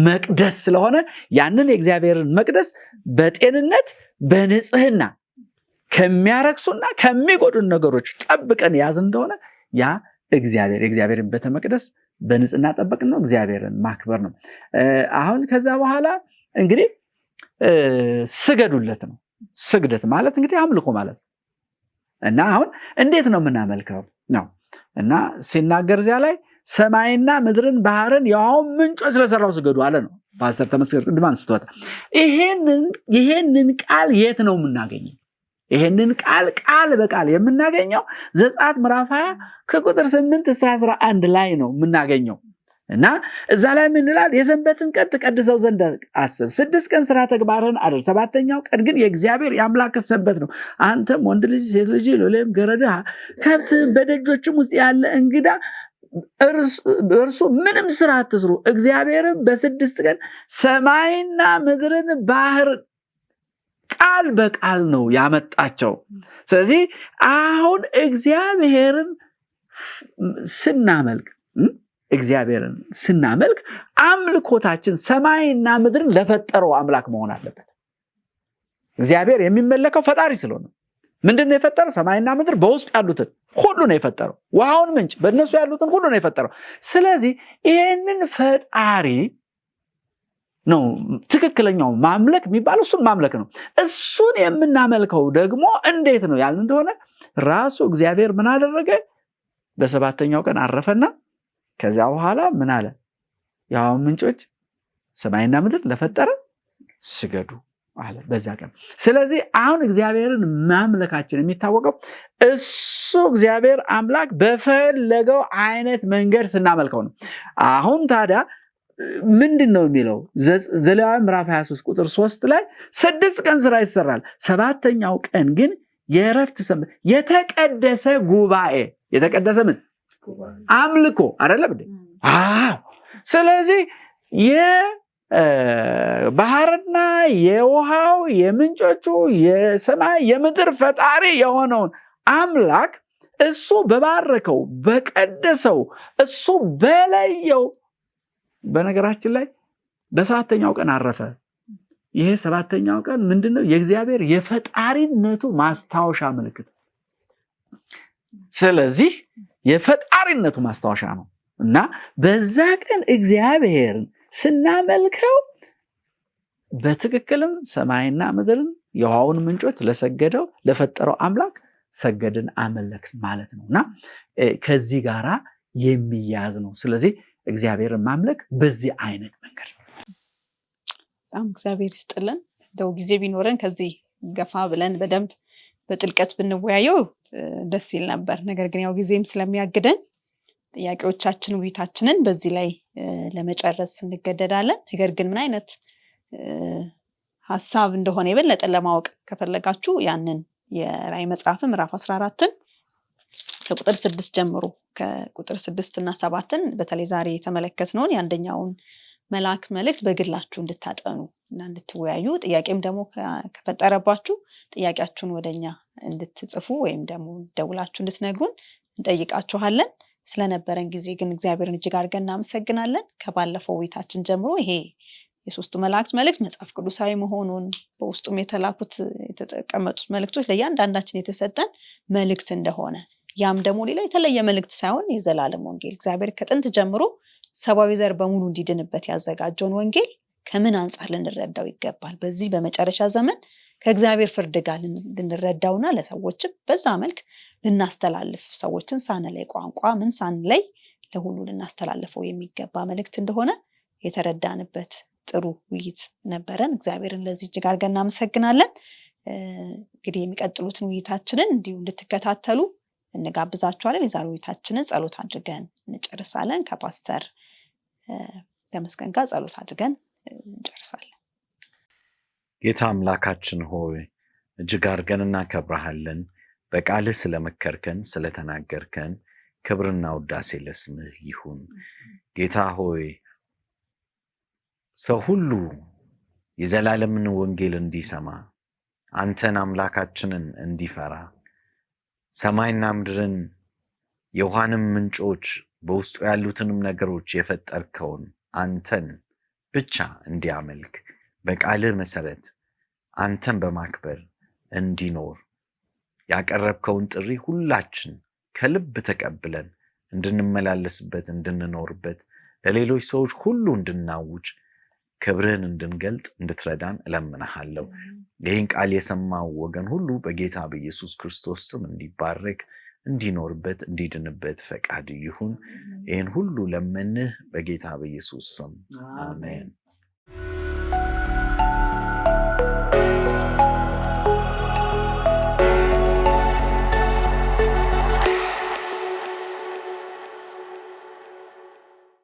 መቅደስ ስለሆነ ያንን የእግዚአብሔርን መቅደስ በጤንነት በንጽህና ከሚያረክሱና ከሚጎዱን ነገሮች ጠብቀን ያዝ እንደሆነ ያ የእግዚአብሔርን ቤተ መቅደስ በንጽህና ጠበቅን ነው፣ እግዚአብሔርን ማክበር ነው። አሁን ከዛ በኋላ እንግዲህ ስገዱለት ነው። ስግደት ማለት እንግዲህ አምልኮ ማለት ነው። እና አሁን እንዴት ነው የምናመልከው ነው? እና ሲናገር እዚያ ላይ ሰማይና ምድርን ባህርን የውሃውን ምንጮች ስለሰራው ስገዱ አለ ነው ፓስተር ተመስገን ቅድም አንስቶታ። ይሄንን ቃል የት ነው የምናገኘው? ይሄንን ቃል በቃል የምናገኘው ዘጸአት ምዕራፍ 20 ከቁጥር 8 እስከ 11 ላይ ነው የምናገኘው። እና እዛ ላይ ምን ይላል? የሰንበትን ቀን ትቀድሰው ዘንድ አስብ፣ 6 ቀን ስራ ተግባርህን አድርግ፣ 7ኛው ቀን ግን የእግዚአብሔር የአምላክ ሰንበት ነው። አንተም ወንድ ልጅ፣ ሴት ልጅ፣ ሎሌም፣ ገረድህ፣ ከብት፣ በደጆችም ውስጥ ያለ እንግዳ እርሱ ምንም ስራ አትስሩ። እግዚአብሔርም በ6 ቀን ሰማይና ምድርን ባህር ቃል በቃል ነው ያመጣቸው። ስለዚህ አሁን እግዚአብሔርን ስናመልክ አምልኮታችን ሰማይና ምድርን ለፈጠረው አምላክ መሆን አለበት። እግዚአብሔር የሚመለከው ፈጣሪ ስለሆነ ምንድነው የፈጠረው? ሰማይና ምድር በውስጥ ያሉትን ሁሉ ነው የፈጠረው። ውሃውን ምንጭ በእነሱ ያሉትን ሁሉ ነው የፈጠረው። ስለዚህ ይሄንን ፈጣሪ ነው ትክክለኛው ማምለክ የሚባለው፣ እሱን ማምለክ ነው። እሱን የምናመልከው ደግሞ እንዴት ነው ያልን እንደሆነ ራሱ እግዚአብሔር ምን አደረገ? በ7ኛው ቀን አረፈና ከዛ በኋላ ምን አለ? የውሃውን ምንጮች ሰማይና ምድር ለፈጠረ ስገዱ አለ በዛ ቀን። ስለዚህ አሁን እግዚአብሔርን ማምለካችን የሚታወቀው እሱ እግዚአብሔር አምላክ በፈለገው አይነት መንገድ ስናመልከው ነው። አሁን ታዲያ ምንድነው የሚለው? ዘሌዋውያን ምዕራፍ 23 ቁጥር 3 ላይ 6 ቀን ስራ ይሰራል፣ 7ኛው ቀን ግን የእረፍት ሰንበት፣ የተቀደሰ ጉባኤ። የተቀደሰ ምን? አምልኮ አይደለም እንዴ? አዎ። ስለዚህ የባህርና የውሃው የምንጮቹ የሰማይ የምድር ፈጣሪ የሆነውን አምላክ እሱ በባረከው በቀደሰው እሱ በለየው። በነገራችን ላይ በ7ኛው ቀን አረፈ። ይሄ 7ኛው ቀን ምንድነው? የእግዚአብሔር የፈጣሪነቱ ማስታወሻ ምልክት። ስለዚህ የፈጣሪነቱ ማስታወሻ ነው እና በዛ ቀን እግዚአብሔርን ስናመልከው በትክክልም ሰማይና ምድርን የውሃውን ምንጮች ለሰገደው ለፈጠረው አምላክ ሰገድን፣ አመለክን ማለት ነውና ከዚህ ጋራ የሚያዝ ነው። ስለዚህ እግዚአብሔርን ማምለክ በዚህ አይነት መንገድ በጣም እግዚአብሔር ይስጥልን። እንደው ጊዜ ቢኖረን ከዚህ ገፋ ብለን በደንብ በጥልቀት ብንወያየው ደስ ይል ነበር። ነገር ግን ያው ጊዜም ስለሚያግደን ጥያቄዎቻችን ውይይታችንን በዚህ ላይ ለመጨረስ እንገደዳለን። ነገር ግን ምን አይነት ሐሳብ እንደሆነ የበለጠ ለማወቅ ከፈለጋችሁ ያንን የራዕይ መጽሐፍ ምዕራፍ 14ን ከቁጥር 6 ጀምሮ ከቁጥር 6 እና 7ን በተለይ ዛሬ የተመለከትነውን የአንደኛውን መልአክ መልእክት በግላችሁ እንድታጠኑ እና እንድትወያዩ፣ ጥያቄም ደግሞ ከፈጠረባችሁ ጥያቄያችሁን ወደኛ እንድትጽፉ ወይም ደግሞ ደውላችሁ እንድትነግሩን እንጠይቃችኋለን። ስለነበረን ጊዜ ግን እግዚአብሔርን እጅግ አድርገን እናመሰግናለን። ከባለፈው ውይይታችን ጀምሮ ይሄ የሶስቱ መላእክት መልእክት መጽሐፍ ቅዱሳዊ መሆኑን በውስጡም የተቀመጡት መልእክቶች ለእያንዳንዳችን የተሰጠን መልእክት እንደሆነ፣ ያም ደግሞ ሌላ የተለየ መልእክት ሳይሆን የዘላለም ወንጌል እግዚአብሔር ከጥንት ጀምሮ ሰብአዊ ዘር በሙሉ እንዲድንበት ያዘጋጀውን ወንጌል ከምን አንጻር ልንረዳው ይገባል፣ በዚህ በመጨረሻ ዘመን ከእግዚአብሔር ፍርድ ጋር ልንረዳውና ለሰዎችም በዛ መልክ ልናስተላልፍ፣ ሰዎችን ሳንለይ ቋንቋ ምን ሳንለይ ለሁሉ ልናስተላልፈው የሚገባ መልእክት እንደሆነ የተረዳንበት ጥሩ ውይይት ነበረን። እግዚአብሔርን ለዚህ እጅግ አድርገን እናመሰግናለን። እንግዲህ የሚቀጥሉትን ውይይታችንን እንዲሁ እንድትከታተሉ እንጋብዛችኋለን። የዛሬ ውይይታችንን ጸሎት አድርገን እንጨርሳለን። ከፓስተር ተመስገን ጋር ጸሎት አድርገን እንጨርሳለን። ጌታ አምላካችን ሆይ እጅግ አድርገን እናከብረሃለን። በቃልህ ስለመከርከን ስለተናገርከን ክብርና ውዳሴ ለስምህ ይሁን። ጌታ ሆይ ሰው ሁሉ የዘላለምን ወንጌል እንዲሰማ፣ አንተን አምላካችንን እንዲፈራ፣ ሰማይና ምድርን የውሃንም ምንጮች በውስጡ ያሉትንም ነገሮች የፈጠርከውን አንተን ብቻ እንዲያመልክ በቃልህ መሰረት አንተን በማክበር እንዲኖር ያቀረብከውን ጥሪ ሁላችን ከልብ ተቀብለን እንድንመላለስበት እንድንኖርበት ለሌሎች ሰዎች ሁሉ እንድናውጅ ክብርህን እንድንገልጥ እንድትረዳን እለምንሃለሁ። ይህን ቃል የሰማው ወገን ሁሉ በጌታ በኢየሱስ ክርስቶስ ስም እንዲባረክ እንዲኖርበት እንዲድንበት ፈቃድ ይሁን። ይህን ሁሉ ለመንህ በጌታ በኢየሱስ ስም አሜን።